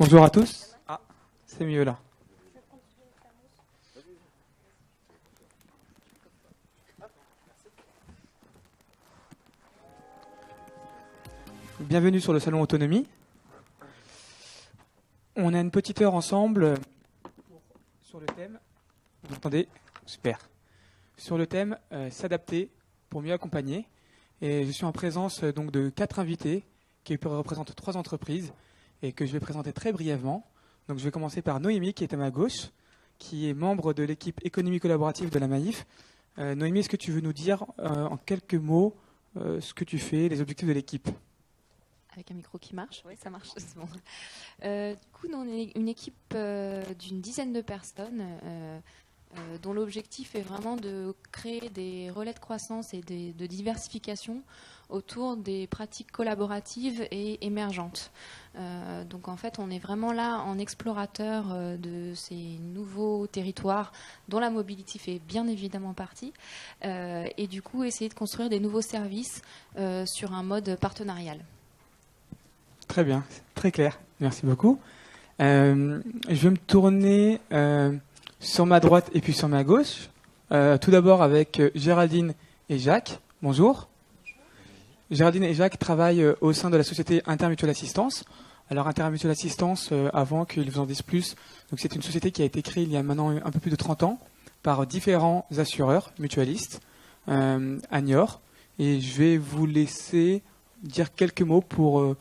Bonjour à tous. Ah, c'est mieux là. Bienvenue sur le salon Autonomie. On a une petite heure ensemble sur le thème. Vous entendez? Super. Sur le thème s'adapter pour mieux accompagner. Et je suis en présence donc de 4 invités qui représentent 3 entreprises et que je vais présenter très brièvement. Donc je vais commencer par Noémie qui est à ma gauche, qui est membre de l'équipe économie collaborative de la Maïf. Noémie, est-ce que tu veux nous dire en quelques mots ce que tu fais, les objectifs de l'équipe? Avec un micro qui marche, oui, ça marche. C'est bon. Du coup, nous, on est une équipe d'une dizaine de personnes dont l'objectif est vraiment de créer des relais de croissance et de diversification autour des pratiques collaboratives et émergentes. Donc en fait, on est vraiment là en explorateur de ces nouveaux territoires dont la mobilité fait bien évidemment partie et du coup essayer de construire des nouveaux services sur un mode partenarial. Très bien, très clair. Merci beaucoup. Je vais me tourner sur ma droite et puis sur ma gauche. Tout d'abord avec Géraldine et Jacques. Bonjour. Géraldine et Jacques travaillent au sein de la société Intermutuelle Assistance. Alors Intermutuelle Assistance, avant qu'ils vous en disent plus, donc c'est une société qui a été créée il y a maintenant un peu plus de 30 ans par différents assureurs mutualistes à Niort. Et je vais vous laisser dire quelques mots pour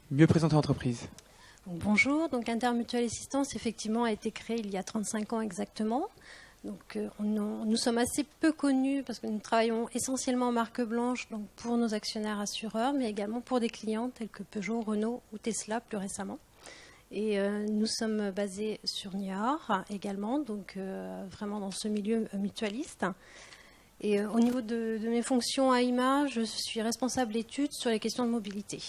mieux présenter l'entreprise. Bonjour, donc Intermutuelle Assistance effectivement a été créée il y a 35 ans exactement. Donc nous sommes assez peu connus parce que nous travaillons essentiellement en marque blanche donc pour nos actionnaires assureurs, mais également pour des clients tels que Peugeot, Renault ou Tesla plus récemment. Et nous sommes basés sur Niort également, donc vraiment dans ce milieu mutualiste. Et au niveau de mes fonctions à IMA, je suis responsable d'études sur les questions de mobilité.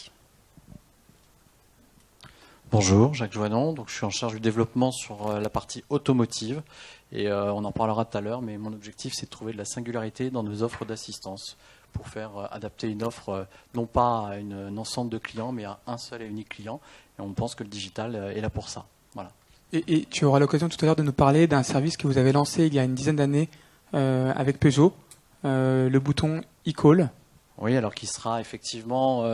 Bonjour, Jacques Joannon. Donc, je suis en charge du développement sur la partie automotive et on en parlera tout à l'heure, mais mon objectif c'est de trouver de la singularité dans nos offres d'assistance pour faire adapter une offre non pas à un ensemble de clients mais à un seul et unique client. Et on pense que le digital est là pour ça. Voilà. Et tu auras l'occasion tout à l'heure de nous parler d'un service que vous avez lancé il y a une dizaine d'années avec Peugeot, le bouton e-call. Oui, alors qui sera effectivement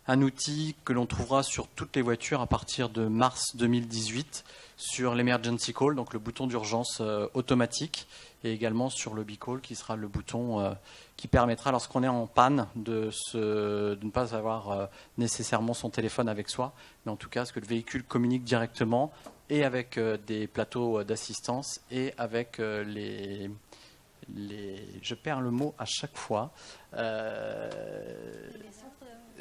un outil que l'on trouvera sur toutes les voitures à partir de mars 2018 sur l'Emergency Call, donc le bouton d'urgence automatique, et également sur le B-Call qui sera le bouton qui permettra lorsqu'on est en panne de ne pas avoir nécessairement son téléphone avec soi, mais en tout cas ce que le véhicule communique directement et avec des plateaux d'assistance et avec je perds le mot à chaque fois.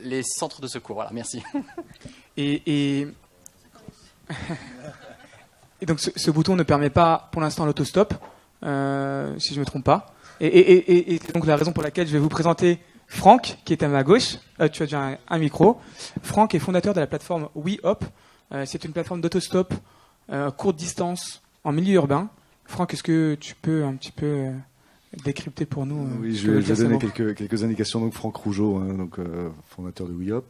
Les centres de secours, voilà, merci. Et donc ce bouton ne permet pas pour l'instant l'autostop, si je ne me trompe pas. Et c'est donc la raison pour laquelle je vais vous présenter Franck, qui est à ma gauche. Tu as déjà un micro. Franck est fondateur de la plateforme WeHop. C'est une plateforme d'autostop courte distance en milieu urbain. Franck, est-ce que tu peux un petit peu décrypter pour nous? Oui, je vais donner quelques indications. Donc Franck Rougeau, fondateur de WeHop.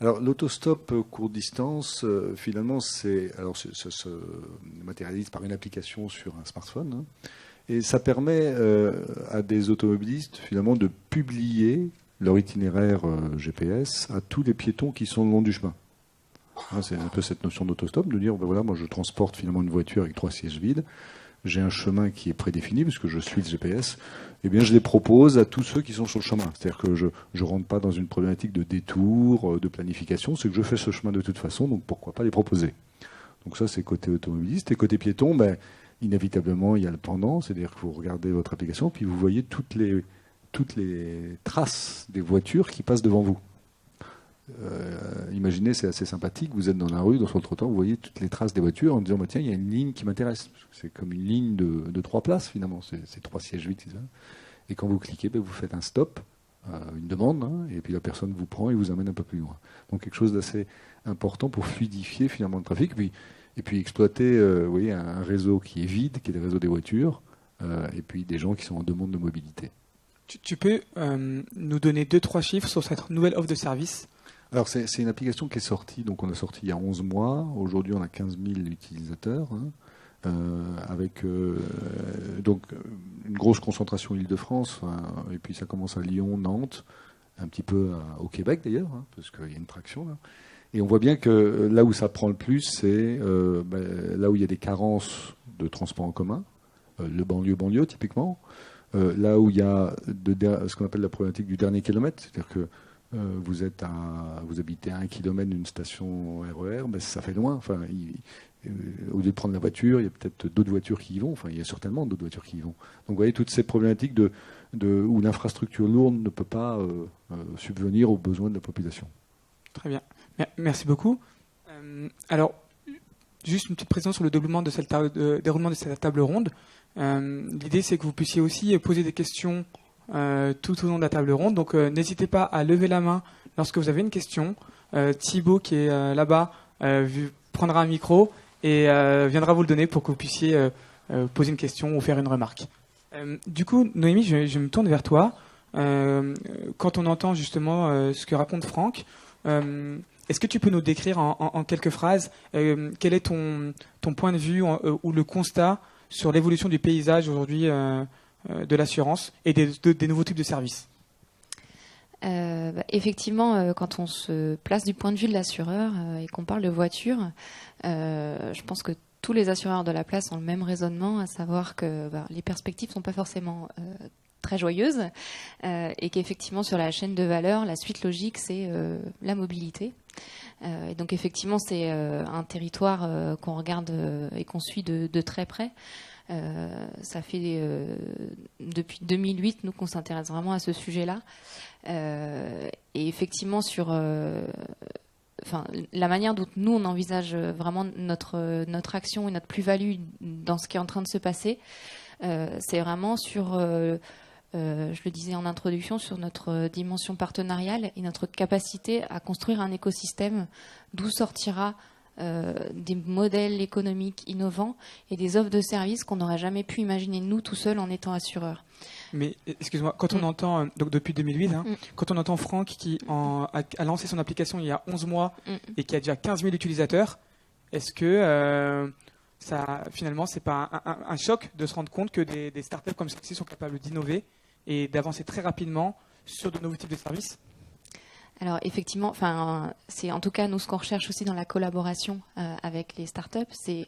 Alors l'autostop courte distance, finalement, ça se matérialise par une application sur un smartphone, et ça permet à des automobilistes finalement de publier leur itinéraire GPS à tous les piétons qui sont le long du chemin. C'est un peu cette notion d'autostop, de dire voilà, moi je transporte finalement une voiture avec 3 sièges vides. J'ai un chemin qui est prédéfini, puisque je suis le GPS, eh bien je les propose à tous ceux qui sont sur le chemin. C'est-à-dire que je ne rentre pas dans une problématique de détour, de planification, c'est que je fais ce chemin de toute façon, donc pourquoi pas les proposer. Donc ça, c'est côté automobiliste. Et côté piéton, inévitablement, il y a le pendant, c'est-à-dire que vous regardez votre application, puis vous voyez toutes les traces des voitures qui passent devant vous. Imaginez, c'est assez sympathique, vous êtes dans la rue, sur le trottoir, vous voyez toutes les traces des voitures en disant tiens, il y a une ligne qui m'intéresse. C'est comme une ligne de 3 places finalement, c'est 3 sièges vides, c'est ça. Et quand vous cliquez, vous faites un stop, une demande, et puis la personne vous prend et vous amène un peu plus loin. Donc quelque chose d'assez important pour fluidifier finalement le trafic, et puis exploiter un réseau qui est vide, qui est le réseau des voitures, et puis des gens qui sont en demande de mobilité. Tu peux nous donner 2-3 chiffres sur cette nouvelle offre de service Alors, c'est une application qui est sortie, donc on a sorti il y a 11 mois. Aujourd'hui, on a 15 000 utilisateurs, hein, avec donc une grosse concentration Île-de-France, et puis ça commence à Lyon, Nantes, un petit peu au Québec d'ailleurs, hein, parce qu'il y a une traction là. Et on voit bien que là où ça prend le plus, c'est là où il y a des carences de transport en commun, le banlieue typiquement, là où il y a ce qu'on appelle la problématique du dernier kilomètre, c'est-à-dire que vous habitez à 1 kilomètre d'une station RER, ben ça fait loin. Enfin, au lieu de prendre la voiture, il y a peut-être d'autres voitures qui y vont. Enfin, il y a certainement d'autres voitures qui y vont. Donc, vous voyez toutes ces problématiques où l'infrastructure lourde ne peut pas subvenir aux besoins de la population. Très bien. Merci beaucoup. Alors, juste une petite précision sur le déroulement de cette table ronde. L'idée, c'est que vous puissiez aussi poser des questions tout au long de la table ronde. Donc, n'hésitez pas à lever la main lorsque vous avez une question. Thibaut, qui est là-bas, prendra un micro et viendra vous le donner pour que vous puissiez poser une question ou faire une remarque. Du coup, Noémie, je me tourne vers toi. Quand on entend justement ce que raconte Franck, est-ce que tu peux nous décrire en quelques phrases quel est ton point de vue ou le constat sur l'évolution du paysage aujourd'hui de l'assurance et des nouveaux types de services? Effectivement, quand on se place du point de vue de l'assureur et qu'on parle de voiture, je pense que tous les assureurs de la place ont le même raisonnement, à savoir que les perspectives ne sont pas forcément très joyeuses et qu'effectivement sur la chaîne de valeur, la suite logique, c'est la mobilité. Et donc effectivement, c'est un territoire qu'on regarde et qu'on suit de très près. Ça fait depuis 2008 nous qu'on s'intéresse vraiment à ce sujet-là. Et effectivement sur la manière dont nous on envisage vraiment notre action et notre plus-value dans ce qui est en train de se passer, c'est vraiment sur je le disais en introduction, sur notre dimension partenariale et notre capacité à construire un écosystème d'où sortira des modèles économiques innovants et des offres de services qu'on n'aurait jamais pu imaginer nous tout seuls en étant assureurs. Mais excuse-moi, quand on entend, donc depuis 2008, quand on entend Franck qui a lancé son application il y a 11 mois et qui a déjà 15 000 utilisateurs, est-ce que finalement, c'est pas un choc de se rendre compte que des startups comme celle-ci sont capables d'innover et d'avancer très rapidement sur de nouveaux types de services? Alors effectivement, c'est en tout cas nous ce qu'on recherche aussi dans la collaboration avec les startups, c'est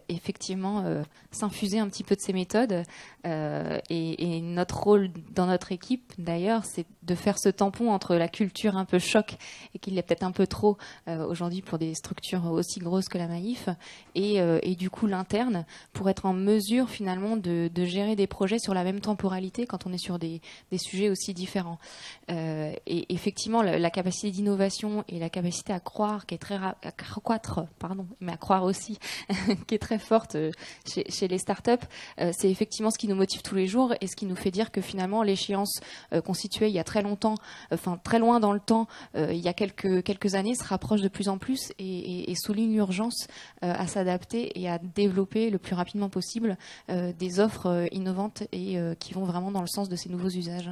effectivement s'infuser un petit peu de ces méthodes et notre rôle dans notre équipe d'ailleurs, c'est de faire ce tampon entre la culture un peu choc et qu'il est peut-être un peu trop aujourd'hui pour des structures aussi grosses que la Maïf et du coup l'interne pour être en mesure finalement de gérer des projets sur la même temporalité quand on est sur des sujets aussi différents. Et effectivement la capacité d'innovation et la capacité à croire qui est à croître, mais à croire aussi qui est très forte chez les startups, c'est effectivement ce qui nous motive tous les jours et ce qui nous fait dire que finalement l'échéance qu'on situait il y a très longtemps, très loin dans le temps, il y a quelques années, se rapproche de plus en plus et souligne l'urgence à s'adapter et à développer le plus rapidement possible des offres innovantes et qui vont vraiment dans le sens de ces nouveaux usages.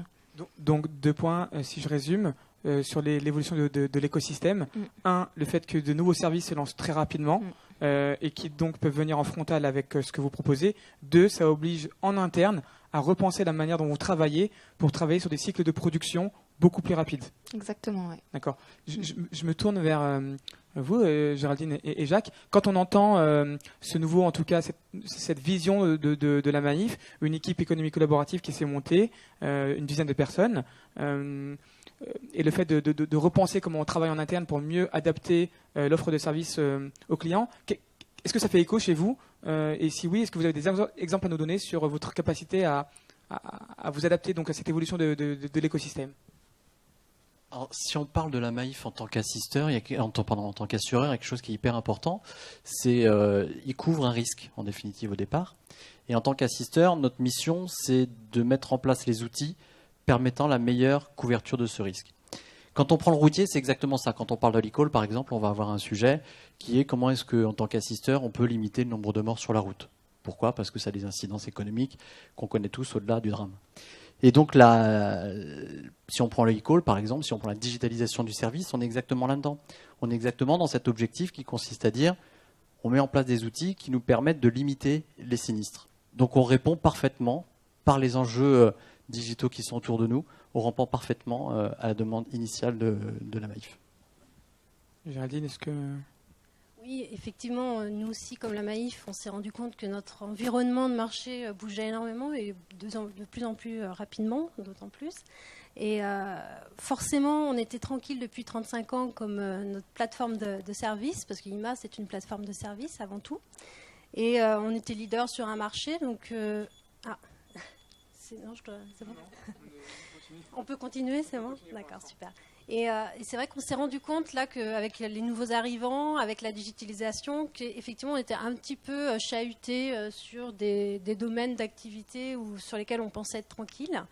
Donc 2 points, si je résume, sur l'évolution de l'écosystème. 1, le fait que de nouveaux services se lancent très rapidement et qui donc peuvent venir en frontal avec ce que vous proposez. 2, ça oblige en interne à repenser la manière dont vous travaillez pour travailler sur des cycles de production beaucoup plus rapides. Exactement, oui. D'accord. Je me tourne vers vous, Géraldine et Jacques. Quand on entend ce nouveau, en tout cas, cette vision de la Maïf, une équipe économique collaborative qui s'est montée, une dizaine de personnes, et le fait de repenser comment on travaille en interne pour mieux adapter l'offre de services aux clients, est-ce que ça fait écho chez vous? Et si oui, est-ce que vous avez des exemples à nous donner sur votre capacité à vous adapter donc à cette évolution de l'écosystème? Alors, si on parle de la Maïf en tant qu'assisteur, en tant qu'assureur, il y a quelque chose qui est hyper important, c'est il couvre un risque en définitive au départ. Et en tant qu'assisteur, notre mission, c'est de mettre en place les outils permettant la meilleure couverture de ce risque. Quand on prend le routier, c'est exactement ça. Quand on parle de l'e-call, par exemple, on va avoir un sujet qui est comment est-ce qu'en tant qu'assisteur, on peut limiter le nombre de morts sur la route. Pourquoi ? Parce que ça a des incidences économiques qu'on connaît tous au-delà du drame. Et donc, si on prend le e-call, par exemple, si on prend la digitalisation du service, on est exactement là-dedans. On est exactement dans cet objectif qui consiste à dire, on met en place des outils qui nous permettent de limiter les sinistres. Donc, on répond parfaitement, par les enjeux digitaux qui sont autour de nous, on répond parfaitement à la demande initiale de la Maïf. Géraldine, est-ce que... Oui, effectivement, nous aussi, comme la Maïf, on s'est rendu compte que notre environnement de marché bougeait énormément et de plus en plus rapidement, d'autant plus. Et forcément, on était tranquille depuis 35 ans comme notre plateforme de service, parce qu'IMA, c'est une plateforme de service avant tout. Et on était leader sur un marché, donc... Non, c'est bon. On peut continuer, c'est bon ? D'accord, super. Et c'est vrai qu'on s'est rendu compte là qu'avec les nouveaux arrivants, avec la digitalisation, qu'effectivement on était un petit peu chahuté sur des domaines d'activité sur lesquels on pensait être tranquille.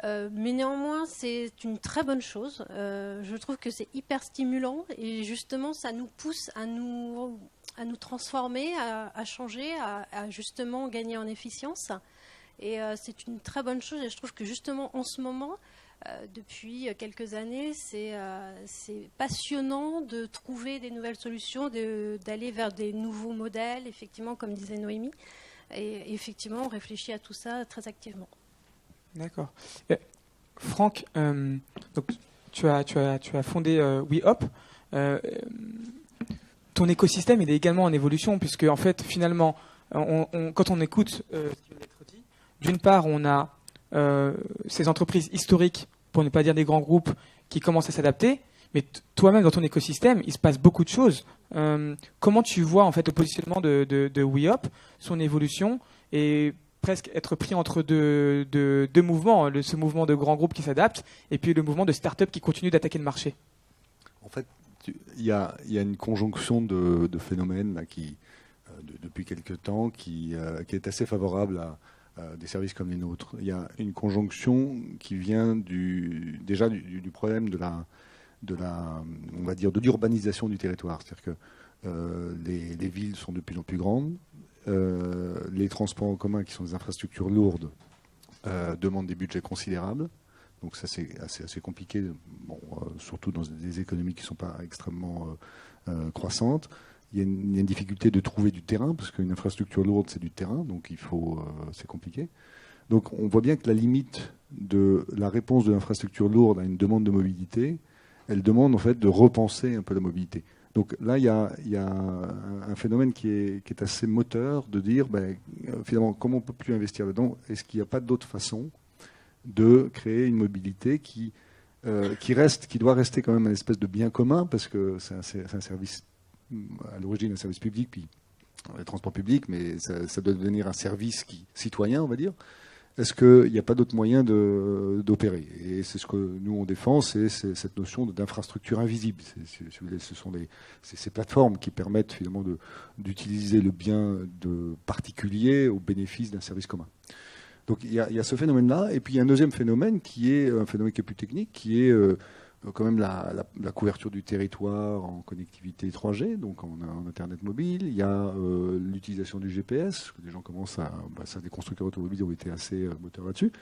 Mais néanmoins, c'est une très bonne chose. Je trouve que c'est hyper stimulant et justement, ça nous pousse à nous transformer, à changer, à justement gagner en efficience. Et c'est une très bonne chose et je trouve que justement en ce moment, depuis quelques années, c'est passionnant de trouver des nouvelles solutions, d'aller vers des nouveaux modèles, effectivement, comme disait Noémie. Et effectivement, on réfléchit à tout ça très activement. D'accord. Franck, donc, tu as fondé WeHop. Ton écosystème il est également en évolution, puisque en fait, finalement, quand on écoute ce qui vient d'être dit, d'une part, on a ces entreprises historiques, pour ne pas dire des grands groupes, qui commencent à s'adapter. Mais toi-même, dans ton écosystème, il se passe beaucoup de choses. Comment tu vois en fait le positionnement de WeHop, son évolution, et presque être pris entre deux mouvements, ce mouvement de grands groupes qui s'adaptent, et puis le mouvement de start-up qui continue d'attaquer le marché? En fait, il y a une conjonction de phénomènes là, depuis quelques temps qui est assez favorable à des services comme les nôtres. Il y a une conjonction qui vient déjà du problème de on va dire, de l'urbanisation du territoire. C'est-à-dire que les villes sont de plus en plus grandes, les transports en commun, qui sont des infrastructures lourdes, demandent des budgets considérables. Donc ça, c'est assez compliqué, surtout dans des économies qui ne sont pas extrêmement croissantes. Il y a une difficulté de trouver du terrain, parce qu'une infrastructure lourde, c'est du terrain, donc c'est compliqué. Donc on voit bien que la limite de la réponse de l'infrastructure lourde à une demande de mobilité, elle demande en fait de repenser un peu la mobilité. Donc là, il y a un phénomène qui est assez moteur, de dire, finalement, comment on ne peut plus investir là-dedans? Est-ce qu'il n'y a pas d'autre façon de créer une mobilité qui doit rester quand même une espèce de bien commun, parce que c'est un service, à l'origine un service public, puis les transports publics, mais ça doit devenir un service citoyen, on va dire. Est-ce qu'il n'y a pas d'autre moyen d'opérer? Et c'est ce que nous on défend, c'est cette notion d'infrastructure invisible. Ce sont ces plateformes qui permettent finalement d'utiliser le bien de particulier au bénéfice d'un service commun. Donc il y a ce phénomène-là, et puis il y a un deuxième phénomène qui est un phénomène qui est plus technique, qui est quand même la couverture du territoire en connectivité 3G, donc en Internet mobile. Il y a l'utilisation du GPS, que les gens commencent ça, des constructeurs automobiles ont été assez moteurs là-dessus.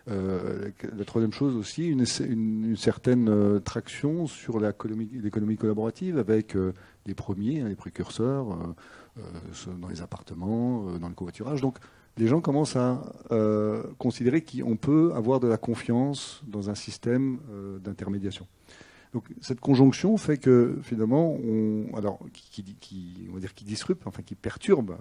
La troisième chose aussi, une certaine traction sur l'économie collaborative avec les premiers, les précurseurs, dans les appartements, dans le covoiturage. Donc les gens commencent à considérer qu'on peut avoir de la confiance dans un système d'intermédiation. Donc cette conjonction fait que finalement, on va dire qui disrupte, enfin qui perturbe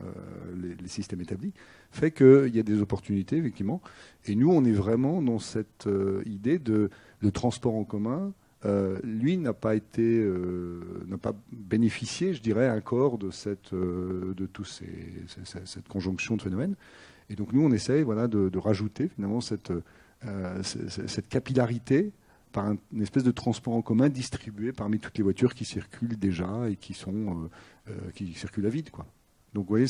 les systèmes établis, fait qu'il y a des opportunités effectivement. Et nous, on est vraiment dans cette idée de transport en commun. Lui n'a pas bénéficié, je dirais, encore de cette conjonction de phénomènes. Et donc nous, on essaye de rajouter finalement cette capillarité par une espèce de transport en commun distribué parmi toutes les voitures qui circulent déjà et qui circulent à vide, quoi. Donc vous voyez,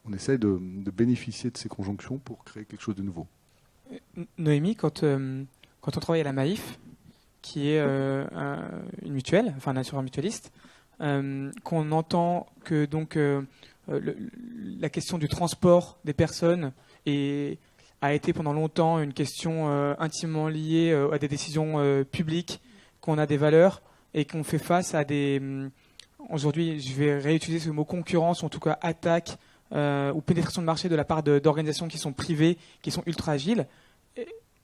on essaie de bénéficier de ces conjonctions pour créer quelque chose de nouveau. Noémie, quand on travaille à la Maïf, qui est une mutuelle, enfin un assureur mutualiste, qu'on entend que donc la question du transport des personnes a été pendant longtemps une question intimement liée à des décisions publiques, qu'on a des valeurs et qu'on fait face à des... Aujourd'hui, je vais réutiliser ce mot concurrence, ou en tout cas attaque ou pénétration de marché de la part d'organisations qui sont privées, qui sont ultra agiles.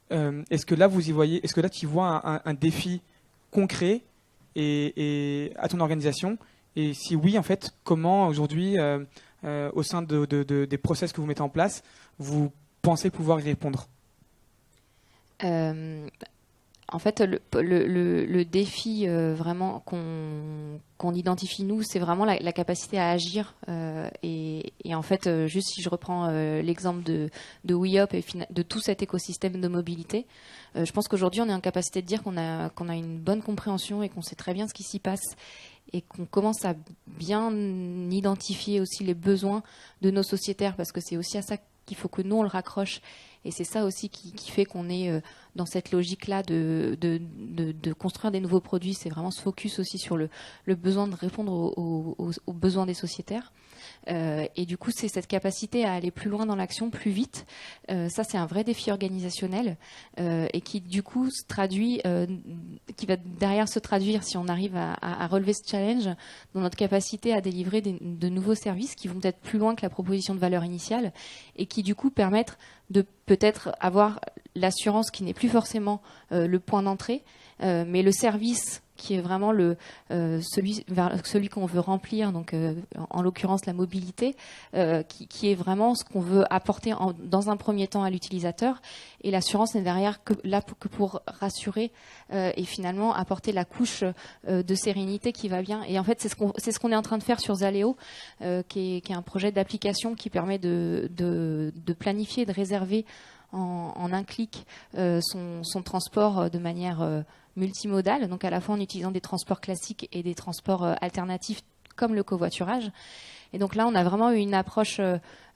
Est-ce que là, est-ce que là, tu vois un défi concret et à ton organisation? Et si oui, en fait, comment aujourd'hui, au sein des process que vous mettez en place, vous pensez pouvoir y répondre? En fait, le défi vraiment qu'on identifie nous, c'est vraiment la capacité à agir. Et en fait, juste si je reprends l'exemple de WeUp et de tout cet écosystème de mobilité, je pense qu'aujourd'hui, on est en capacité de dire qu'on a une bonne compréhension et qu'on sait très bien ce qui s'y passe et qu'on commence à bien identifier aussi les besoins de nos sociétaires, parce que c'est aussi à ça qu'il faut que nous, on le raccroche. Et c'est ça aussi qui fait qu'on est dans cette logique-là de construire des nouveaux produits. C'est vraiment se focus aussi sur le besoin de répondre aux besoins des sociétaires. Et du coup, c'est cette capacité à aller plus loin dans l'action, plus vite. Ça, c'est un vrai défi organisationnel et qui, du coup, se traduit, qui va derrière se traduire, si on arrive à relever ce challenge, dans notre capacité à délivrer de nouveaux services qui vont peut-être plus loin que la proposition de valeur initiale et qui, du coup, permettent de peut-être avoir l'assurance qui n'est plus forcément le point d'entrée, mais le service qui est vraiment celui qu'on veut remplir, donc en l'occurrence la mobilité, qui est vraiment ce qu'on veut apporter dans un premier temps à l'utilisateur. Et l'assurance n'est derrière que pour rassurer et finalement apporter la couche de sérénité qui va bien. Et en fait, c'est ce qu'on est en train de faire sur Zaleo, qui est un projet d'application qui permet de planifier, de réserver en un clic son transport de manière multimodale, donc à la fois en utilisant des transports classiques et des transports alternatifs comme le covoiturage. Et donc là, on a vraiment eu une approche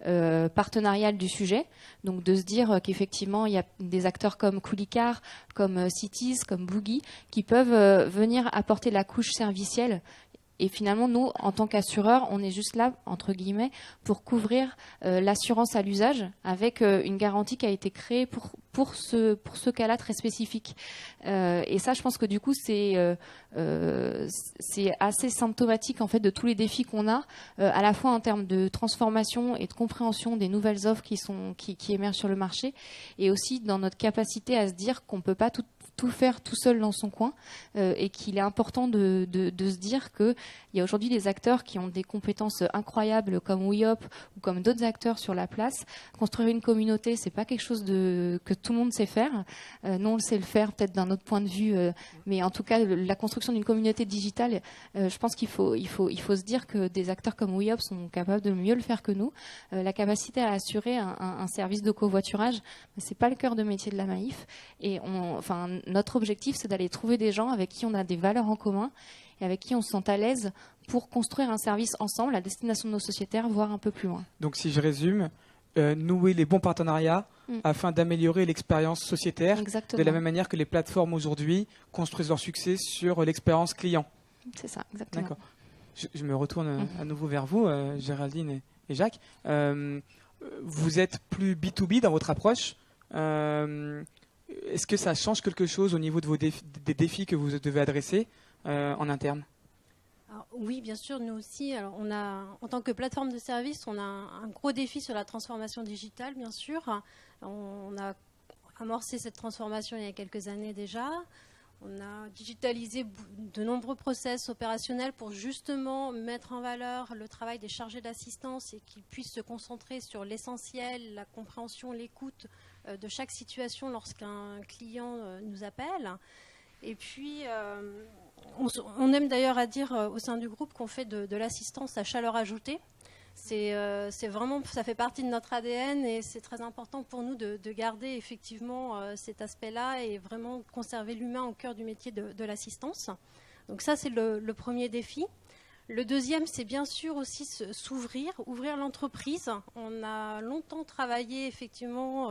partenariale du sujet, donc de se dire qu'effectivement, il y a des acteurs comme Coolicar, comme Cities, comme Boogie, qui peuvent venir apporter la couche servicielle. Et finalement, nous, en tant qu'assureurs, on est juste là, entre guillemets, pour couvrir l'assurance à l'usage avec une garantie qui a été créée pour ce cas-là très spécifique. Et ça, je pense que du coup, c'est assez symptomatique en fait de tous les défis qu'on a, à la fois en termes de transformation et de compréhension des nouvelles offres qui émergent sur le marché, et aussi dans notre capacité à se dire qu'on ne peut pas tout faire tout seul dans son coin et qu'il est important de se dire qu'il y a aujourd'hui des acteurs qui ont des compétences incroyables comme WeUp ou comme d'autres acteurs sur la place. Construire une communauté, c'est pas quelque chose que tout le monde sait faire. Nous, on le sait le faire peut-être d'un autre point de vue, mais en tout cas, la construction d'une communauté digitale, je pense qu'il faut se dire que des acteurs comme WeUp sont capables de mieux le faire que nous. La capacité à assurer un service de covoiturage, c'est pas le cœur de métier de la Maïf. Et notre objectif, c'est d'aller trouver des gens avec qui on a des valeurs en commun et avec qui on se sent à l'aise pour construire un service ensemble à destination de nos sociétaires, voire un peu plus loin. Donc si je résume, nouer les bons partenariats afin d'améliorer l'expérience sociétaire. Exactement. De la même manière que les plateformes aujourd'hui construisent leur succès sur l'expérience client. C'est ça, exactement. D'accord. Je me retourne à nouveau vers vous, Géraldine et Jacques. Vous êtes plus B2B dans votre approche. Est-ce que ça change quelque chose au niveau de des défis que vous devez adresser en interne? Alors, oui, bien sûr, nous aussi. Alors, en tant que plateforme de service, on a un gros défi sur la transformation digitale, bien sûr. On a amorcé cette transformation il y a quelques années déjà. On a digitalisé de nombreux process opérationnels pour justement mettre en valeur le travail des chargés d'assistance et qu'ils puissent se concentrer sur l'essentiel, la compréhension, l'écoute de chaque situation lorsqu'un client nous appelle. Et puis, on aime d'ailleurs à dire au sein du groupe qu'on fait de l'assistance à chaleur ajoutée. C'est vraiment, ça fait partie de notre ADN et c'est très important pour nous de garder effectivement cet aspect-là et vraiment conserver l'humain au cœur du métier de l'assistance. Donc ça, c'est le premier défi. Le deuxième, c'est bien sûr aussi ouvrir l'entreprise. On a longtemps travaillé effectivement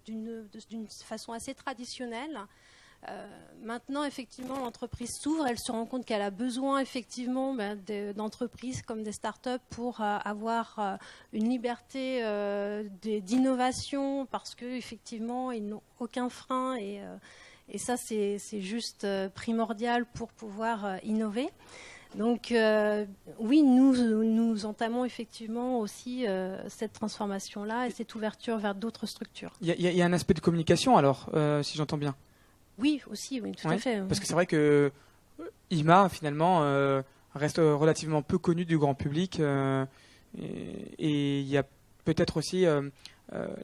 d'une façon assez traditionnelle. Maintenant, effectivement, l'entreprise s'ouvre, elle se rend compte qu'elle a besoin effectivement d'entreprises comme des startups pour avoir une liberté d'innovation parce qu'effectivement, ils n'ont aucun frein et ça, c'est juste primordial pour pouvoir innover. Donc oui, nous entamons effectivement aussi cette transformation-là et cette ouverture vers d'autres structures. Il y a un aspect de communication alors, si j'entends bien. Oui, aussi, oui, tout à fait. Parce que c'est vrai que IMA, finalement, reste relativement peu connu du grand public. Et il y a peut-être aussi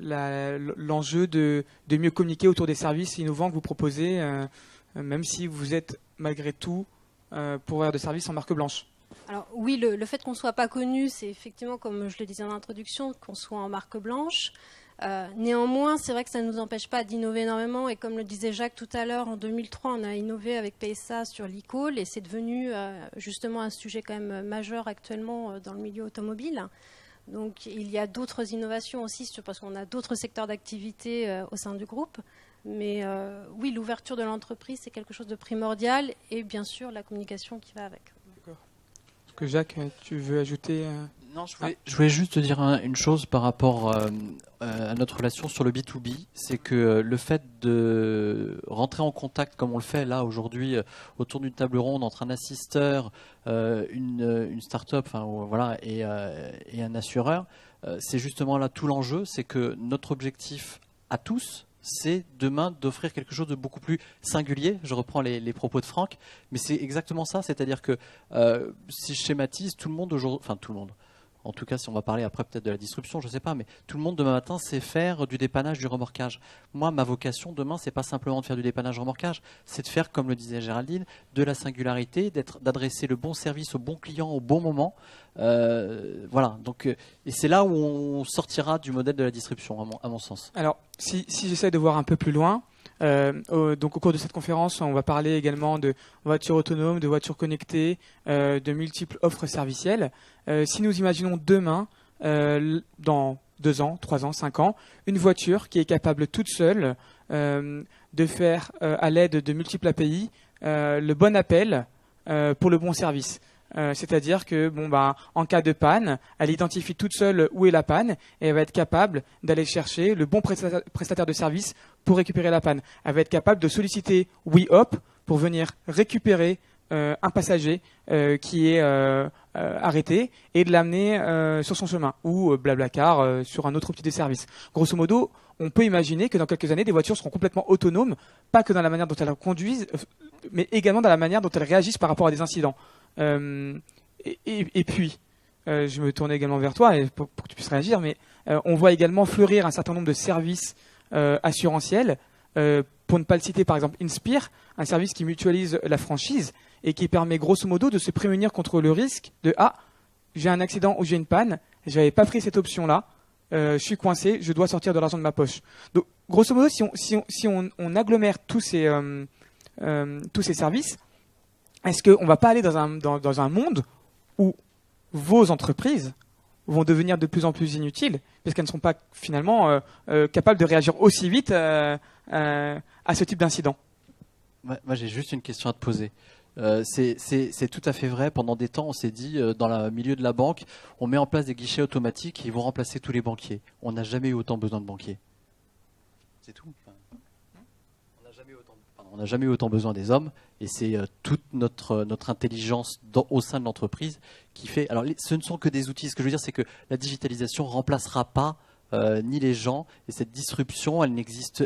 l'enjeu de mieux communiquer autour des services innovants que vous proposez, même si vous êtes malgré tout pourvoyeur de services en marque blanche. Alors oui, le fait qu'on ne soit pas connu, c'est effectivement, comme je le disais en introduction, qu'on soit en marque blanche. Néanmoins, c'est vrai que ça ne nous empêche pas d'innover énormément et comme le disait Jacques tout à l'heure, en 2003, on a innové avec PSA sur l'e-call et c'est devenu justement un sujet quand même majeur actuellement dans le milieu automobile. Donc il y a d'autres innovations aussi parce qu'on a d'autres secteurs d'activité au sein du groupe. Mais oui, l'ouverture de l'entreprise, c'est quelque chose de primordial et bien sûr la communication qui va avec. D'accord. Est-ce que Jacques, tu veux ajouter Non, je voulais juste te dire une chose par rapport à notre relation sur le B2B, c'est que le fait de rentrer en contact comme on le fait là aujourd'hui autour d'une table ronde entre un assisteur, une start-up, enfin, voilà, et un assureur, c'est justement là tout l'enjeu, c'est que notre objectif à tous, c'est demain d'offrir quelque chose de beaucoup plus singulier. Je reprends les propos de Franck, mais c'est exactement ça, c'est-à-dire que si je schématise, tout le monde aujourd'hui, enfin tout le monde, en tout cas si on va parler après peut-être de la disruption, je ne sais pas, mais tout le monde demain matin sait faire du dépannage, du remorquage. Moi, ma vocation demain, c'est pas simplement de faire du dépannage, remorquage, c'est de faire, comme le disait Géraldine, de la singularité, d'adresser le bon service au bon client au bon moment. Voilà, donc, et c'est là où on sortira du modèle de la disruption, à mon sens. Alors, si j'essaie de voir un peu plus loin, donc au cours de cette conférence, on va parler également de voitures autonomes, de voitures connectées, de multiples offres servicielles. Si nous imaginons demain, dans 2 ans, 3 ans, 5 ans, une voiture qui est capable toute seule de faire, à l'aide de multiples API, le bon appel pour le bon service. C'est-à-dire que en cas de panne, elle identifie toute seule où est la panne et elle va être capable d'aller chercher le bon prestataire de service pour récupérer la panne. Elle va être capable de solliciter WeHop pour venir récupérer un passager qui est arrêté et de l'amener sur son chemin ou Blablacar sur un autre outil de service. Grosso modo, on peut imaginer que dans quelques années, des voitures seront complètement autonomes, pas que dans la manière dont elles conduisent, mais également dans la manière dont elles réagissent par rapport à des incidents. Et puis, je me tourne également vers toi pour que tu puisses réagir, mais on voit également fleurir un certain nombre de services assurantiels, pour ne pas le citer par exemple Inspire, un service qui mutualise la franchise et qui permet grosso modo de se prémunir contre le risque de j'ai un accident ou j'ai une panne, je n'avais pas pris cette option-là, je suis coincé, je dois sortir de l'argent de ma poche. Donc grosso modo, si on agglomère tous ces services, est-ce qu'on ne va pas aller dans un monde où vos entreprises vont devenir de plus en plus inutiles, parce qu'elles ne seront pas finalement capables de réagir aussi vite à ce type d'incident? Moi, j'ai juste une question à te poser. C'est tout à fait vrai. Pendant des temps, on s'est dit, dans le milieu de la banque, on met en place des guichets automatiques qui vont remplacer tous les banquiers. On n'a jamais eu autant besoin de banquiers. C'est tout. On n'a jamais eu autant besoin des hommes, et c'est toute notre intelligence au sein de l'entreprise qui fait. Alors, ce ne sont que des outils. Ce que je veux dire, c'est que la digitalisation ne remplacera pas ni les gens, et cette disruption, elle n'existe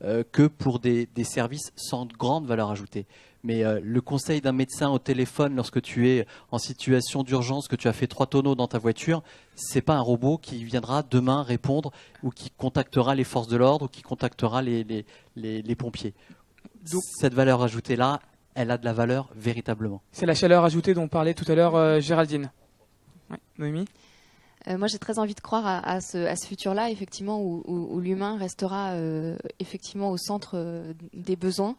que pour des services sans grande valeur ajoutée. Mais le conseil d'un médecin au téléphone lorsque tu es en situation d'urgence, que tu as fait 3 tonneaux dans ta voiture, c'est pas un robot qui viendra demain répondre ou qui contactera les forces de l'ordre ou qui contactera les pompiers. Donc, cette valeur ajoutée-là, elle a de la valeur véritablement. C'est la chaleur ajoutée dont parlait tout à l'heure Géraldine. Ouais. Noémie ? Moi, j'ai très envie de croire à ce futur-là, effectivement, où l'humain restera effectivement au centre des besoins.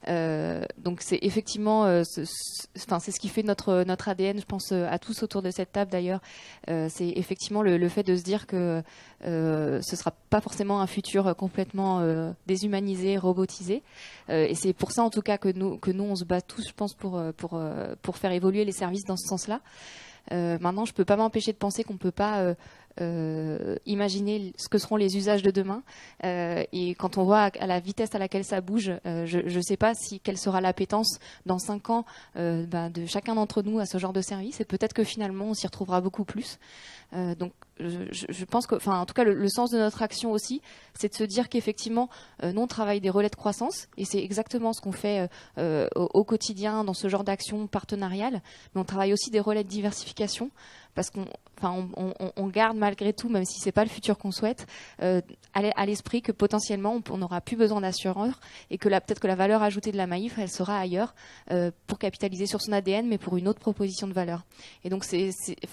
Donc, c'est effectivement, c'est ce qui fait notre ADN. Je pense à tous autour de cette table, d'ailleurs. C'est effectivement le fait de se dire que ce sera pas forcément un futur complètement déshumanisé, robotisé. Et c'est pour ça, en tout cas, que nous, on se bat tous, je pense, pour faire évoluer les services dans ce sens-là. Maintenant, je peux pas m'empêcher de penser qu'on peut pas imaginer ce que seront les usages de demain. Et quand on voit à la vitesse à laquelle ça bouge, je sais pas quelle sera l'appétence dans 5 ans de chacun d'entre nous à ce genre de service. Et peut-être que finalement, on s'y retrouvera beaucoup plus. Donc, je pense que, en tout cas, le sens de notre action aussi, c'est de se dire qu'effectivement, nous, on travaille des relais de croissance, et c'est exactement ce qu'on fait au quotidien dans ce genre d'action partenariale. Mais on travaille aussi des relais de diversification, parce qu'on garde malgré tout, même si c'est pas le futur qu'on souhaite, à l'esprit que potentiellement on n'aura plus besoin d'assureurs, et que peut-être que la valeur ajoutée de la Maïf, elle sera ailleurs pour capitaliser sur son ADN, mais pour une autre proposition de valeur. Et donc,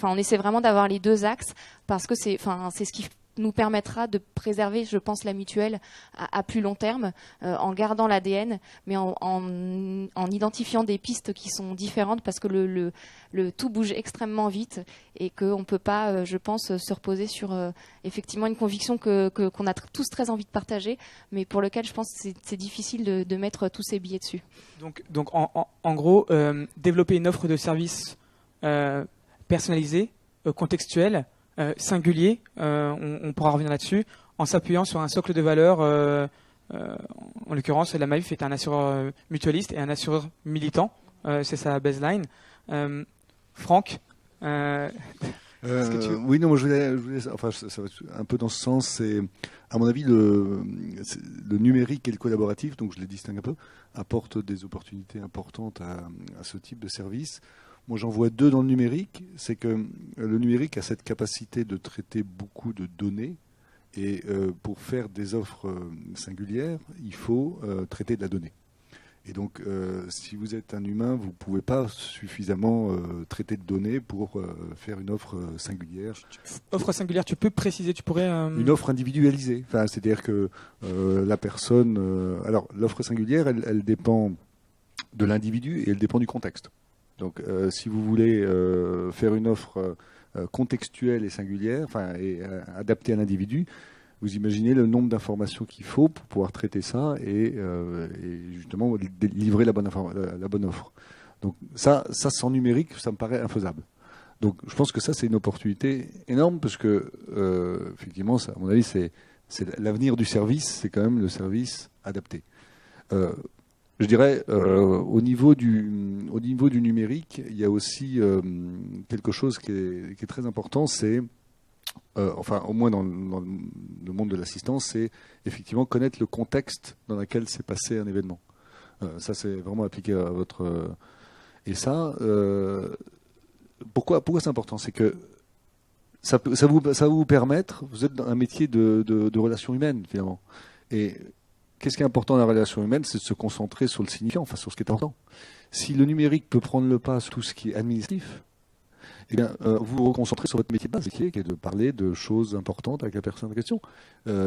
on essaie vraiment d'avoir les deux axes, parce que c'est ce qui nous permettra de préserver, je pense, la mutuelle à plus long terme, en gardant l'ADN, mais en identifiant des pistes qui sont différentes, parce que le tout bouge extrêmement vite, et qu'on ne peut pas, je pense, se reposer sur effectivement une conviction qu'on a tous très envie de partager, mais pour lequel je pense que c'est difficile de mettre tous ces billets dessus. Donc en gros, développer une offre de service personnalisée, contextuelle, singulier, on pourra revenir là-dessus, en s'appuyant sur un socle de valeurs. En l'occurrence, la Maïf est un assureur mutualiste et un assureur militant. C'est sa baseline. Franck, oui, non, moi je voulais, enfin, ça va un peu dans ce sens. C'est, à mon avis, le numérique et le collaboratif, donc je les distingue un peu, apportent des opportunités importantes à ce type de service. Moi, j'en vois deux dans le numérique. C'est que le numérique a cette capacité de traiter beaucoup de données. Et pour faire des offres singulières, il faut traiter de la donnée. Et donc, si vous êtes un humain, vous ne pouvez pas suffisamment traiter de données pour faire une offre singulière. Offre singulière, tu peux préciser, tu pourrais... Une offre individualisée. Enfin, c'est-à-dire que la personne... alors, l'offre singulière, elle dépend de l'individu et elle dépend du contexte. Donc, si vous voulez faire une offre contextuelle et singulière, et adaptée à l'individu, vous imaginez le nombre d'informations qu'il faut pour pouvoir traiter ça et justement livrer la bonne offre. Donc, ça sans numérique, ça me paraît infaisable. Donc, je pense que ça, c'est une opportunité énorme parce que, effectivement, ça, à mon avis, c'est l'avenir du service, c'est quand même le service adapté. Je dirais, au niveau du numérique, il y a aussi quelque chose qui est très important, c'est, enfin au moins dans le monde de l'assistance, c'est effectivement connaître le contexte dans lequel s'est passé un événement. Ça, c'est vraiment appliqué à votre... et ça, pourquoi c'est important? C'est que ça va vous permettre, vous êtes dans un métier de relations humaines, finalement. Et qu'est-ce qui est important dans la relation humaine? C'est de se concentrer sur le signifiant, enfin sur ce qui est important. Si le numérique peut prendre le pas sur tout ce qui est administratif, eh bien, vous vous reconcentrez sur votre métier de base, qui est de parler de choses importantes avec la personne en question.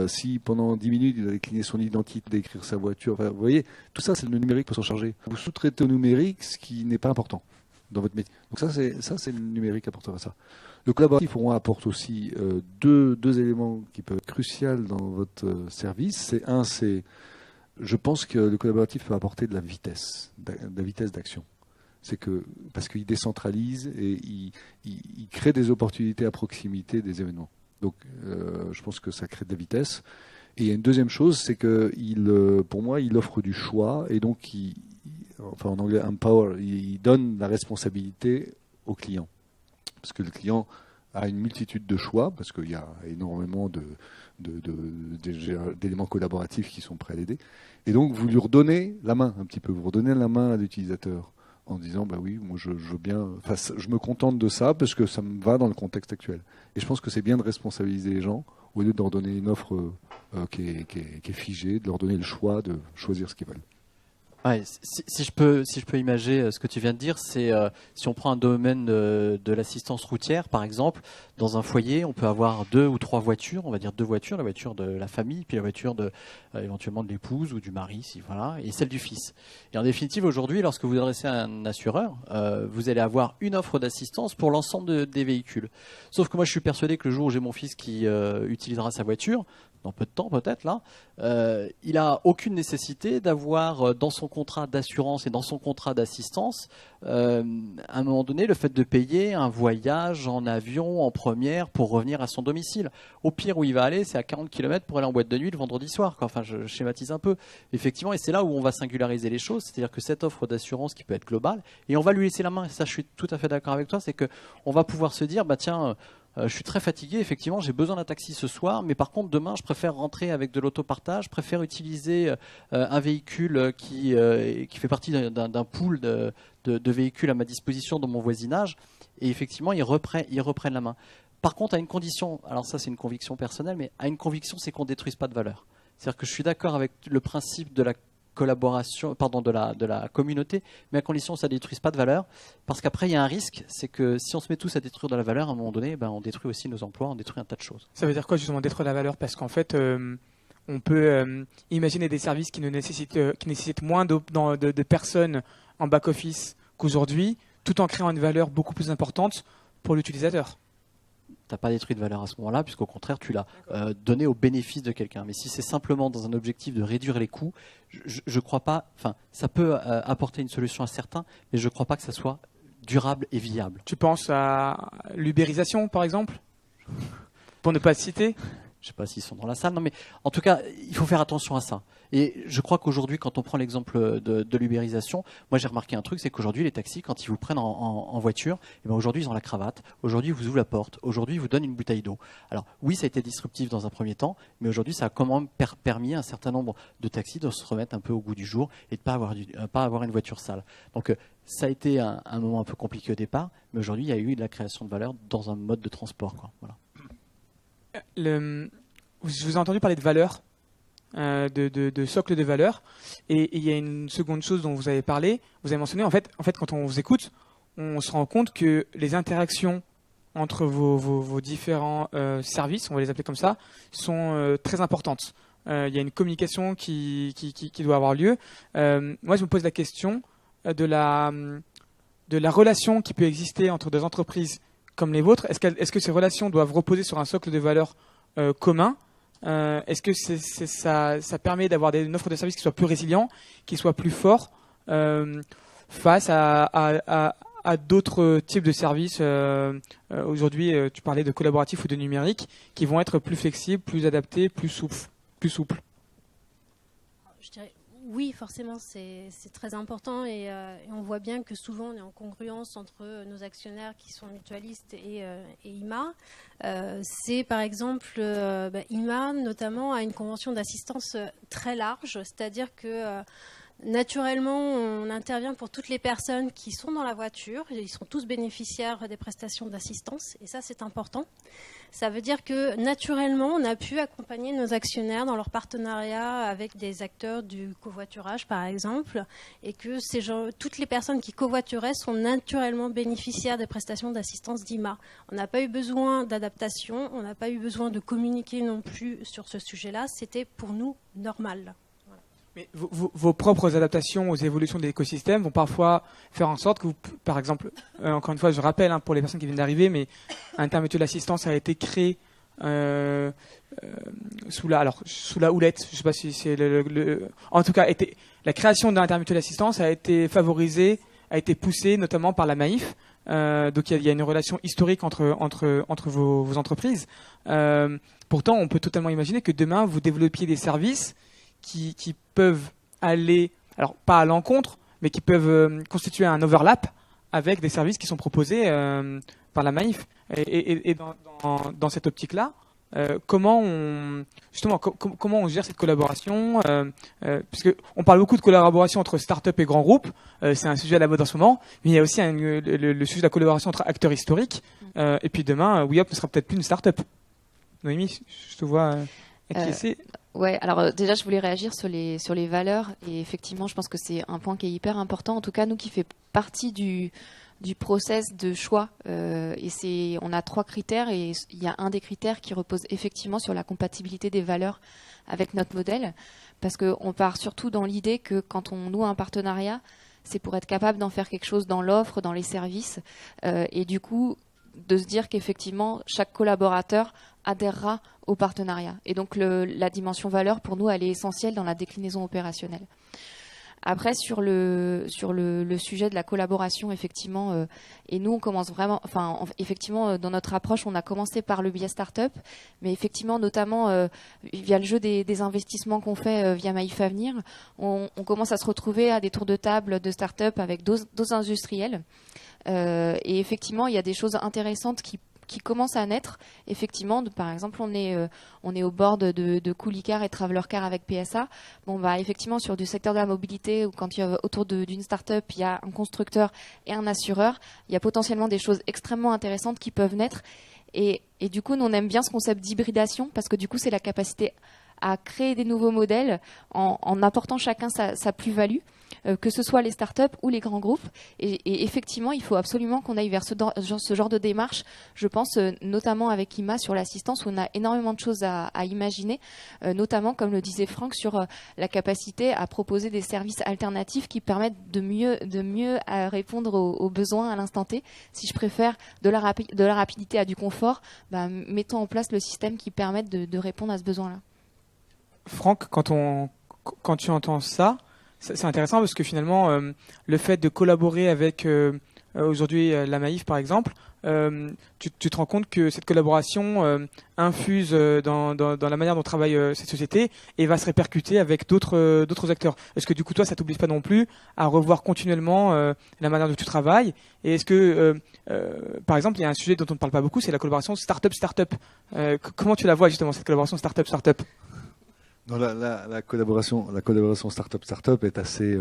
Si pendant 10 minutes, il a décliné son identité, d'écrire sa voiture, enfin, vous voyez, tout ça, c'est le numérique pour s'en charger. Vous sous-traitez au numérique ce qui n'est pas important dans votre métier. Donc ça, c'est le numérique qui apportera ça. Le collaboratif, pour moi, apporte aussi deux éléments qui peuvent être cruciaux dans votre service. Je pense que le collaboratif peut apporter de la vitesse d'action. C'est que parce qu'il décentralise et il crée des opportunités à proximité des événements. Donc, je pense que ça crée de la vitesse. Et il y a une deuxième chose, c'est que pour moi, il offre du choix et donc, enfin en anglais empower, il donne la responsabilité au client. Parce que le client a une multitude de choix, parce qu'il y a énormément d'éléments collaboratifs qui sont prêts à l'aider. Et donc, vous lui redonnez la main un petit peu, vous redonnez la main à l'utilisateur en disant, bah oui, moi je veux bien, enfin, je me contente de ça parce que ça me va dans le contexte actuel. Et je pense que c'est bien de responsabiliser les gens au lieu de leur donner une offre qui est figée, de leur donner le choix de choisir ce qu'ils veulent. Ouais, si je peux imager ce que tu viens de dire, c'est si on prend un domaine de l'assistance routière, par exemple, dans un foyer, on peut avoir 2 ou 3 voitures, on va dire 2 voitures, la voiture de la famille, puis la voiture éventuellement de l'épouse ou du mari, si voilà, et celle du fils. Et en définitive, aujourd'hui, lorsque vous adressez à un assureur, vous allez avoir une offre d'assistance pour l'ensemble des véhicules. Sauf que moi, je suis persuadé que le jour où j'ai mon fils qui utilisera sa voiture, dans peu de temps peut-être là, il a aucune nécessité d'avoir dans son contrat d'assurance et dans son contrat d'assistance, à un moment donné, le fait de payer un voyage en avion, en première, pour revenir à son domicile. Au pire où il va aller, c'est à 40 km pour aller en boîte de nuit le vendredi soir, quoi. Enfin, je schématise un peu. Effectivement, et c'est là où on va singulariser les choses, c'est-à-dire que cette offre d'assurance qui peut être globale, et on va lui laisser la main, et ça je suis tout à fait d'accord avec toi, c'est qu'on va pouvoir se dire, bah tiens, je suis très fatigué, effectivement, j'ai besoin d'un taxi ce soir, mais par contre, demain, je préfère rentrer avec de l'autopartage, je préfère utiliser un véhicule qui fait partie d'un pool de véhicules à ma disposition dans mon voisinage, et effectivement, ils reprennent la main. Par contre, à une condition, alors ça c'est une conviction personnelle, mais à une conviction, c'est qu'on ne détruise pas de valeur. C'est-à-dire que je suis d'accord avec le principe de la collaboration, pardon, de la communauté, mais à condition que ça ne détruise pas de valeur, parce qu'après il y a un risque, c'est que si on se met tous à détruire de la valeur, à un moment donné, ben, on détruit aussi nos emplois, on détruit un tas de choses. Ça veut dire quoi justement détruire la valeur? Parce qu'en fait, on peut imaginer des services qui nécessitent moins de personnes en back-office qu'aujourd'hui, tout en créant une valeur beaucoup plus importante pour l'utilisateur. Tu n'as pas détruit de valeur à ce moment-là, puisqu'au contraire, tu l'as donné au bénéfice de quelqu'un. Mais si c'est simplement dans un objectif de réduire les coûts, je crois pas, enfin, ça peut apporter une solution à certains, mais je ne crois pas que ça soit durable et viable. Tu penses à l'ubérisation, par exemple? Pour ne pas le citer? Je ne sais pas s'ils sont dans la salle, non, mais en tout cas, il faut faire attention à ça. Et je crois qu'aujourd'hui, quand on prend l'exemple de l'ubérisation, moi j'ai remarqué un truc, c'est qu'aujourd'hui, les taxis, quand ils vous prennent en voiture, eh ben aujourd'hui, ils ont la cravate, aujourd'hui, ils vous ouvrent la porte, aujourd'hui, ils vous donnent une bouteille d'eau. Alors oui, ça a été disruptif dans un premier temps, mais aujourd'hui, ça a quand même permis à un certain nombre de taxis de se remettre un peu au goût du jour et de ne pas avoir une voiture sale. Donc ça a été un moment un peu compliqué au départ, mais aujourd'hui, il y a eu de la création de valeur dans un mode de transport, quoi. Voilà. Je vous ai entendu parler de valeurs, de socle de valeurs, et il y a une seconde chose dont vous avez parlé. Vous avez mentionné, en fait, quand on vous écoute, on se rend compte que les interactions entre vos différents services, on va les appeler comme ça, sont très importantes. Il y a une communication qui doit avoir lieu. Moi, je me pose la question de la relation qui peut exister entre des entreprises comme les vôtres. Est-ce que ces relations doivent reposer sur un socle de valeurs commun? Est-ce que ça permet d'avoir une offre de service qui soit plus résilient, qui soit plus fort face à d'autres types de services? Aujourd'hui, tu parlais de collaboratif ou de numérique, qui vont être plus flexibles, plus adaptés, plus souples. Je dirais oui, forcément, c'est très important et on voit bien que souvent on est en congruence entre nos actionnaires qui sont mutualistes et IMA. C'est par exemple, IMA notamment a une convention d'assistance très large, c'est-à-dire que naturellement, on intervient pour toutes les personnes qui sont dans la voiture. Ils sont tous bénéficiaires des prestations d'assistance et ça, c'est important. Ça veut dire que naturellement, on a pu accompagner nos actionnaires dans leur partenariat avec des acteurs du covoiturage, par exemple, et que toutes les personnes qui covoituraient sont naturellement bénéficiaires des prestations d'assistance d'IMA. On n'a pas eu besoin d'adaptation, on n'a pas eu besoin de communiquer non plus sur ce sujet-là. C'était pour nous normal. Mais vos propres adaptations aux évolutions de l'écosystème vont parfois faire en sorte que vous, par exemple, encore une fois, je rappelle pour les personnes qui viennent d'arriver, mais Intermutuel Assistance a été créé sous la houlette. Je ne sais pas si c'est en tout cas, la création d'Intermutuel Assistance a été favorisée, a été poussée notamment par la Maïf. Donc il y a une relation historique entre vos entreprises. Pourtant, on peut totalement imaginer que demain vous développiez des services qui peuvent aller, alors pas à l'encontre, mais qui peuvent constituer un overlap avec des services qui sont proposés par la Maïf. Et dans cette optique-là, comment on gère cette collaboration, puisque on parle beaucoup de collaboration entre start-up et grands groupes, c'est un sujet à la mode en ce moment, mais il y a aussi le sujet de la collaboration entre acteurs historiques, et puis demain, WeHop ne sera peut-être plus une start-up. Noémie, je te vois acquiescer. Ouais, alors déjà, je voulais réagir sur les valeurs. Et effectivement, je pense que c'est un point qui est hyper important. En tout cas, nous qui fait partie du process de choix. On a 3 critères et il y a un des critères qui repose effectivement sur la compatibilité des valeurs avec notre modèle. Parce qu'on part surtout dans l'idée que quand on noue un partenariat, c'est pour être capable d'en faire quelque chose dans l'offre, dans les services. Et du coup, de se dire qu'effectivement, chaque collaborateur adhérera au partenariat. Et donc, la dimension valeur, pour nous, elle est essentielle dans la déclinaison opérationnelle. Après, sur le sujet de la collaboration, effectivement, et nous, on commence vraiment, effectivement, dans notre approche, on a commencé par le biais startup, mais effectivement, notamment, via le jeu des investissements qu'on fait via Maïf Avenir, on commence à se retrouver à des tours de table de startup avec d'autres industriels. Et effectivement, il y a des choses intéressantes qui commencent à naître. Effectivement, par exemple, on est au bord de Coolicar et Travelercar avec PSA. Bon, bah, effectivement, sur du secteur de la mobilité, ou quand il y a autour d'une start-up, il y a un constructeur et un assureur, il y a potentiellement des choses extrêmement intéressantes qui peuvent naître. Et du coup, nous, on aime bien ce concept d'hybridation parce que du coup, c'est la capacité à créer des nouveaux modèles en apportant chacun sa plus-value, que ce soit les startups ou les grands groupes. Et effectivement, il faut absolument qu'on aille vers ce genre de démarche. Je pense notamment avec IMA sur l'assistance, où on a énormément de choses à imaginer, notamment, comme le disait Franck, sur la capacité à proposer des services alternatifs qui permettent de mieux répondre aux besoins à l'instant T. Si je préfère de la rapidité à du confort, bah, mettons en place le système qui permette de répondre à ce besoin-là. Franck, quand tu entends ça, c'est intéressant parce que finalement, le fait de collaborer avec aujourd'hui la Maïf par exemple, tu te rends compte que cette collaboration infuse dans la manière dont travaille cette société et va se répercuter avec d'autres acteurs. Est-ce que du coup toi, ça t'oblige pas non plus à revoir continuellement la manière dont tu travailles? Et est-ce que, par exemple, il y a un sujet dont on ne parle pas beaucoup, c'est la collaboration startup-startup. Comment tu la vois justement cette collaboration startup-startup? Non, la collaboration startup est assez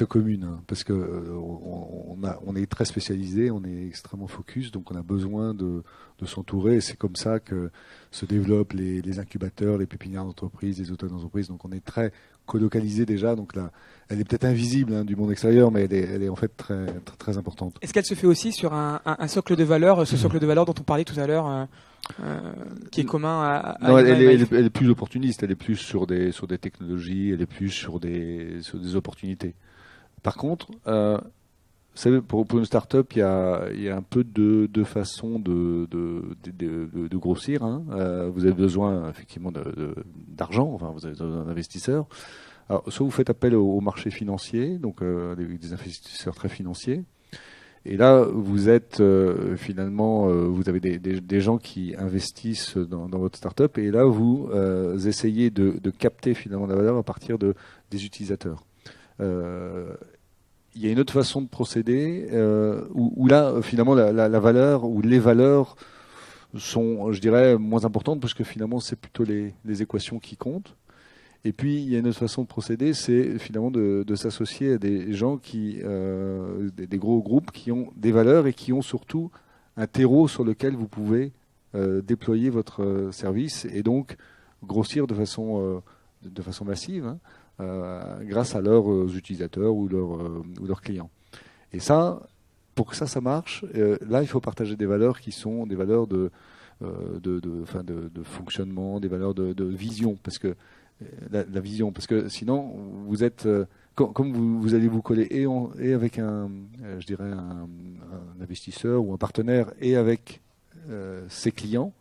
commune, hein, parce que on est très spécialisé, on est extrêmement focus, donc on a besoin de s'entourer. Et c'est comme ça que se développent les incubateurs, les pépinières d'entreprise, les hôtels d'entreprise. Donc on est très colocalisé déjà. Donc là, elle est peut-être invisible, hein, du monde extérieur, mais elle est en fait très, très, très importante. Est-ce qu'elle se fait aussi sur un socle de valeurs, ce socle de valeurs dont on parlait tout à l'heure, qui est commun à non, elle est plus opportuniste, elle est plus sur des technologies, elle est plus sur des opportunités. Par contre, vous savez, pour une start-up, il y a un peu de façon de grossir, hein. Vous avez besoin effectivement d'argent, enfin vous avez besoin d'investisseurs. Alors, soit vous faites appel au marché financier, donc des investisseurs très financiers. Et là, vous êtes finalement, vous avez des gens qui investissent dans votre start-up, et là, vous essayez de capter finalement la valeur à partir des utilisateurs. Il y a une autre façon de procéder où là, finalement, la valeur ou les valeurs sont, je dirais, moins importantes parce que finalement, c'est plutôt les équations qui comptent. Et puis, il y a une autre façon de procéder, c'est finalement de s'associer à des gens des gros groupes qui ont des valeurs et qui ont surtout un terreau sur lequel vous pouvez déployer votre service et donc grossir de façon massive, hein, grâce à leurs utilisateurs ou leurs clients. Et ça, pour que ça marche, là, il faut partager des valeurs qui sont des valeurs de fonctionnement, des valeurs de vision, parce que la vision, parce que sinon vous êtes comme vous allez vous coller et avec je dirais un investisseur ou un partenaire et avec ses clients,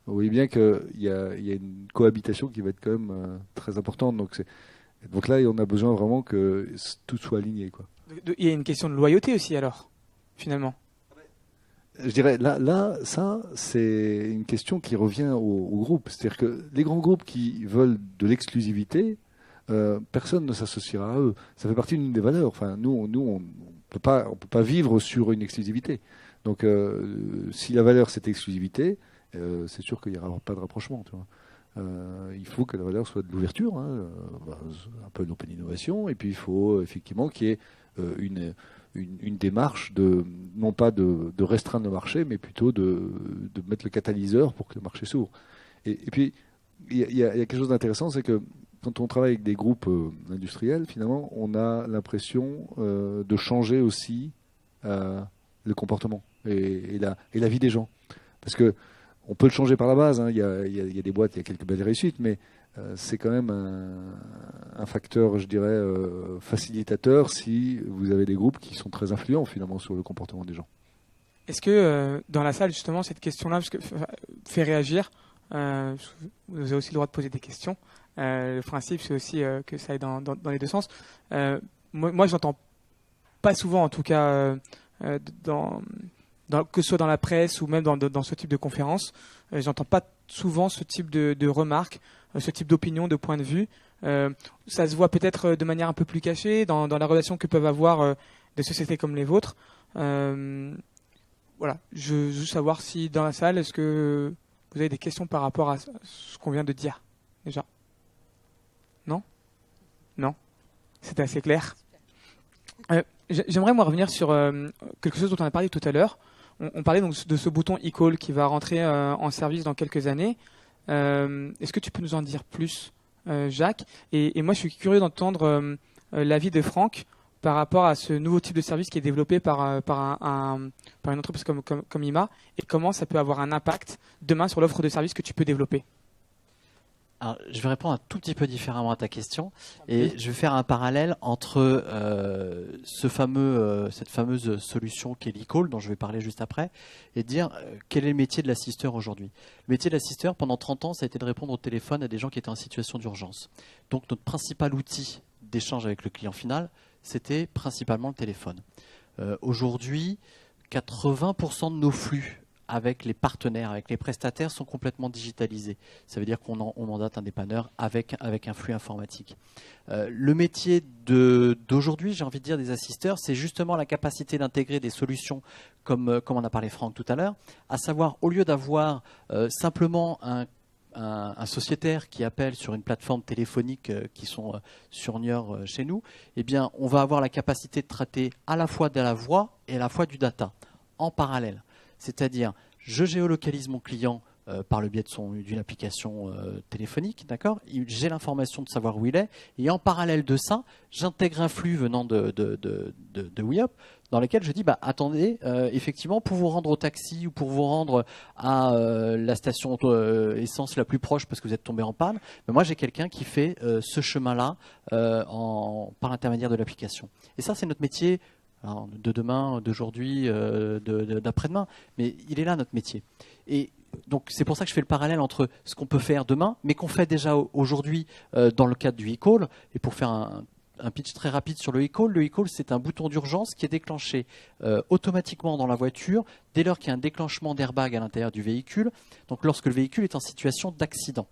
vous voyez bien qu'il y a une cohabitation qui va être quand même très importante. Donc là, on a besoin vraiment que tout soit aligné, quoi. Il y a une question de loyauté aussi alors, finalement. Je dirais, ça, c'est une question qui revient au groupe. C'est-à-dire que les grands groupes qui veulent de l'exclusivité, personne ne s'associera à eux. Ça fait partie d'une des valeurs. Enfin, nous, on peut pas vivre sur une exclusivité. Donc, si la valeur, c'est exclusivité, c'est sûr qu'il n'y aura pas de rapprochement, tu vois. Il faut que la valeur soit de l'ouverture, hein, un peu d'open innovation, et puis il faut effectivement qu'il y ait une démarche non pas de restreindre le marché, mais plutôt de mettre le catalyseur pour que le marché s'ouvre. Et puis, y a quelque chose d'intéressant, c'est que quand on travaille avec des groupes industriels, finalement, on a l'impression de changer aussi le comportement et la vie des gens. Parce que on peut le changer par la base. Il y a des boîtes, il y a quelques belles réussites, mais c'est quand même un facteur, je dirais, facilitateur si vous avez des groupes qui sont très influents finalement sur le comportement des gens. Est-ce que dans la salle, justement, cette question-là parce que, fait réagir, vous avez aussi le droit de poser des questions. Le principe, c'est aussi que ça aille dans les deux sens. Moi, je n'entends pas souvent, en tout cas, que ce soit dans la presse ou même dans ce type de conférence, j'entends pas souvent ce type de remarques, ce type d'opinion, de point de vue. Ça se voit peut-être de manière un peu plus cachée dans la relation que peuvent avoir des sociétés comme les vôtres. Voilà, je veux juste savoir si dans la salle, est-ce que vous avez des questions par rapport à ce qu'on vient de dire déjà? Non? Non? C'était assez clair. J'aimerais moi revenir sur quelque chose dont on a parlé tout à l'heure. On parlait donc de ce bouton e-call qui va rentrer en service dans quelques années. Est-ce que tu peux nous en dire plus, Jacques? Et moi, je suis curieux d'entendre l'avis de Franck par rapport à ce nouveau type de service qui est développé par une entreprise comme IMA et comment ça peut avoir un impact demain sur l'offre de service que tu peux développer. Alors, je vais répondre un tout petit peu différemment à ta question et je vais faire un parallèle entre cette fameuse solution qu'est l'e-call dont je vais parler juste après et dire quel est le métier de l'assisteur aujourd'hui. Le métier de l'assisteur pendant 30 ans ça a été de répondre au téléphone à des gens qui étaient en situation d'urgence. Donc notre principal outil d'échange avec le client final c'était principalement le téléphone. Aujourd'hui 80% de nos flux avec les partenaires, avec les prestataires sont complètement digitalisés. Ça veut dire qu'on mandate un dépanneur avec un flux informatique. Le métier d'aujourd'hui, j'ai envie de dire des assisteurs, c'est justement la capacité d'intégrer des solutions comme en a parlé Franck tout à l'heure, à savoir au lieu d'avoir simplement un sociétaire qui appelle sur une plateforme téléphonique qui sont sur Niort chez nous, eh bien, on va avoir la capacité de traiter à la fois de la voix et à la fois du data en parallèle. C'est-à-dire, je géolocalise mon client par le biais d'une application téléphonique, d'accord ? J'ai l'information de savoir où il est, et en parallèle de ça, j'intègre un flux venant de WeUp, dans lequel je dis, attendez, effectivement, pour vous rendre au taxi ou pour vous rendre à la station essence la plus proche parce que vous êtes tombé en panne, moi j'ai quelqu'un qui fait ce chemin-là par l'intermédiaire de l'application. Et ça, c'est notre métier. Alors, de demain, d'aujourd'hui, d'après-demain, mais il est là notre métier. Et donc c'est pour ça que je fais le parallèle entre ce qu'on peut faire demain, mais qu'on fait déjà aujourd'hui dans le cadre du e-call. Et pour faire un pitch très rapide sur le e-call c'est un bouton d'urgence qui est déclenché automatiquement dans la voiture dès lors qu'il y a un déclenchement d'airbag à l'intérieur du véhicule, donc lorsque le véhicule est en situation d'accident.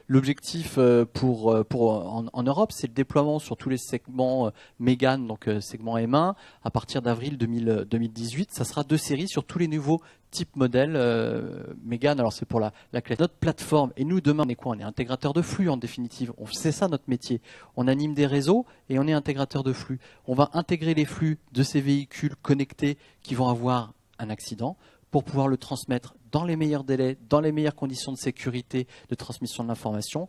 L'objectif en Europe, c'est le déploiement sur tous les segments Mégane, donc segment M1, à partir d'avril 2018. Ça sera 2 séries sur tous les nouveaux types modèles Mégane. Alors c'est pour la classe. Notre plateforme, et nous demain on est quoi? On est intégrateur de flux en définitive. C'est ça notre métier. On anime des réseaux et on est intégrateur de flux. On va intégrer les flux de ces véhicules connectés qui vont avoir un accident pour pouvoir le transmettre dans les meilleurs délais, dans les meilleures conditions de sécurité de transmission de l'information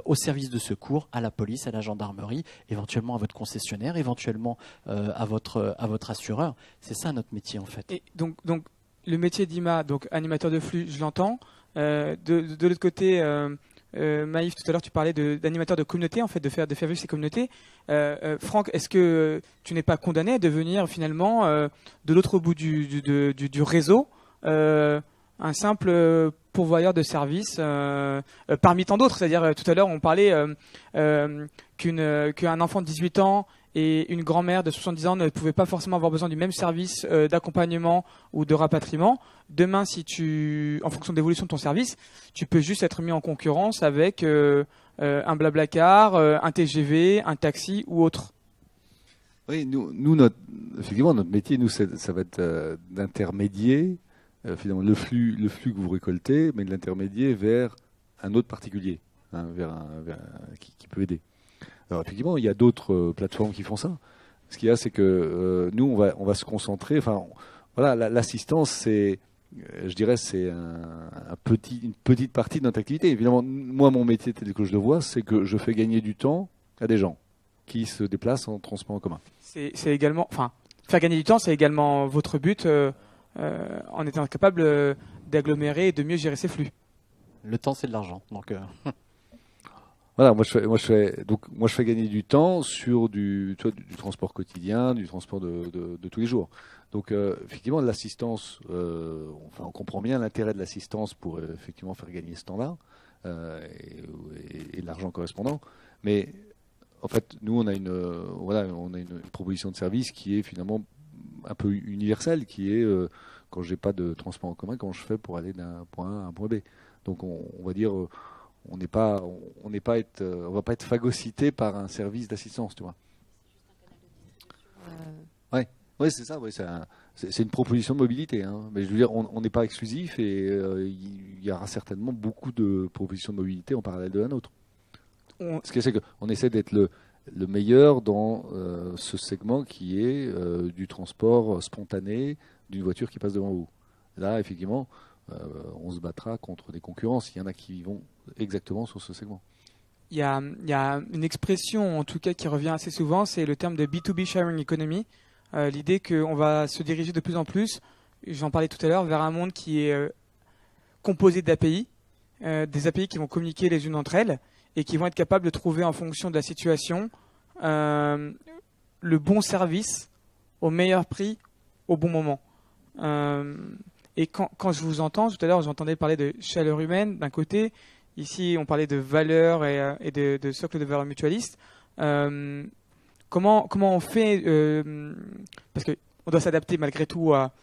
au service de secours, à la police, à la gendarmerie, éventuellement à votre concessionnaire, éventuellement à votre assureur. C'est ça notre métier en fait. Et donc le métier d'IMA, donc animateur de flux, je l'entends. De l'autre côté, Maïf, tout à l'heure tu parlais d'animateur de communauté, en fait, de faire vivre ces communautés. Franck, est-ce que tu n'es pas condamné à devenir finalement de l'autre bout du réseau un simple pourvoyeur de services parmi tant d'autres? C'est-à-dire, tout à l'heure, on parlait qu'un enfant de 18 ans et une grand-mère de 70 ans ne pouvaient pas forcément avoir besoin du même service d'accompagnement ou de rapatriement. Demain, en fonction de l'évolution de ton service, tu peux juste être mis en concurrence avec un Blablacar, un TGV, un taxi ou autre. Oui, effectivement, notre métier, ça va être d'intermédier finalement le flux que vous récoltez, mais de l'intermédier vers un autre particulier, qui peut aider. Alors effectivement, il y a d'autres plateformes qui font ça. Ce qu'il y a, c'est que nous, on va se concentrer. Enfin, voilà, l'assistance, c'est je dirais, c'est une petite partie de notre activité. Évidemment, moi, mon métier tel que je le vois, c'est que je fais gagner du temps à des gens qui se déplacent en transport en commun. C'est également, enfin, faire gagner du temps, c'est également votre but en étant capable d'agglomérer et de mieux gérer ces flux. Le temps, c'est de l'argent. Donc, Voilà, moi je fais gagner du temps sur du transport quotidien, du transport de tous les jours. Donc effectivement, l'assistance, on comprend bien l'intérêt de l'assistance pour effectivement faire gagner ce temps-là et l'argent correspondant. Mais en fait, nous on a une proposition de service qui est finalement un peu universelle, qui est quand j'ai pas de transport en commun, comment je fais pour aller d'un point A à un point B. Donc on va dire on va pas être phagocyté par un service d'assistance, tu vois. Ouais, c'est ça. Ouais, c'est une proposition de mobilité. Hein. Mais je veux dire, on n'est pas exclusif et il y aura certainement beaucoup de propositions de mobilité en parallèle de la nôtre. Ce qui est qu'on essaie d'être le meilleur dans ce segment qui est du transport spontané d'une voiture qui passe devant vous. Là, effectivement, on se battra contre des concurrences. Il y en a qui vont exactement sur ce segment. Il y a une expression, en tout cas, qui revient assez souvent, c'est le terme de B2B sharing economy. L'idée qu'on va se diriger de plus en plus, j'en parlais tout à l'heure, vers un monde qui est composé d'API, des API qui vont communiquer les unes entre elles et qui vont être capables de trouver en fonction de la situation le bon service au meilleur prix au bon moment. Et quand je vous entends, tout à l'heure j'entendais parler de chaleur humaine d'un côté, ici on parlait de valeurs et de socle de valeurs mutualistes. Comment on fait, parce qu'on doit s'adapter malgré tout à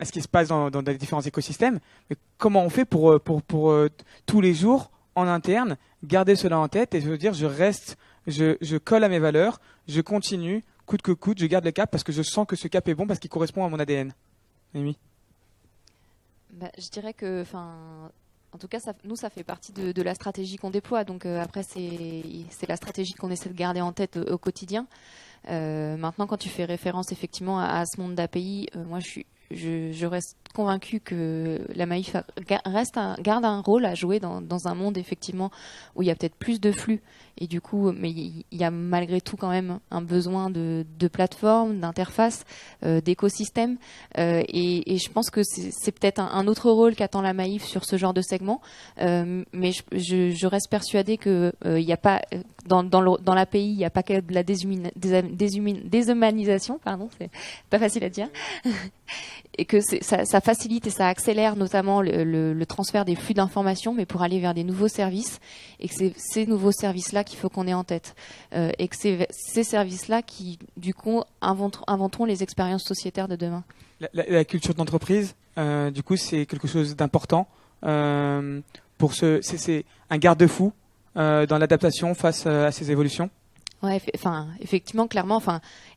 ce qui se passe dans les différents écosystèmes, mais comment on fait pour tous les jours, en interne, garder cela en tête et se dire je colle à mes valeurs, je continue, coûte que coûte, je garde le cap parce que je sens que ce cap est bon parce qu'il correspond à mon ADN. Amy ? Je dirais que, en tout cas, nous, ça fait partie de la stratégie qu'on déploie. Donc après, c'est la stratégie qu'on essaie de garder en tête au quotidien. Maintenant, quand tu fais référence effectivement à ce monde d'API, moi, je reste convaincue que la Maïf garde un rôle à jouer dans un monde effectivement où il y a peut-être plus de flux et du coup, mais il y a malgré tout quand même un besoin de plateforme, d'interface, d'écosystème et je pense que c'est peut-être un autre rôle qu'attend la Maïf sur ce genre de segment, mais je reste persuadée que il n'y a pas dans l'API, il n'y a pas que de la déshumanisation, pardon, c'est pas facile à dire. Et que ça facilite et ça accélère notamment le transfert des flux d'informations, mais pour aller vers des nouveaux services, et que c'est ces nouveaux services-là qu'il faut qu'on ait en tête, et que c'est ces services-là qui, du coup, inventeront les expériences sociétaires de demain. La culture d'entreprise, du coup, c'est quelque chose d'important. C'est un garde-fou dans l'adaptation face à ces évolutions. Ouais, effectivement, clairement,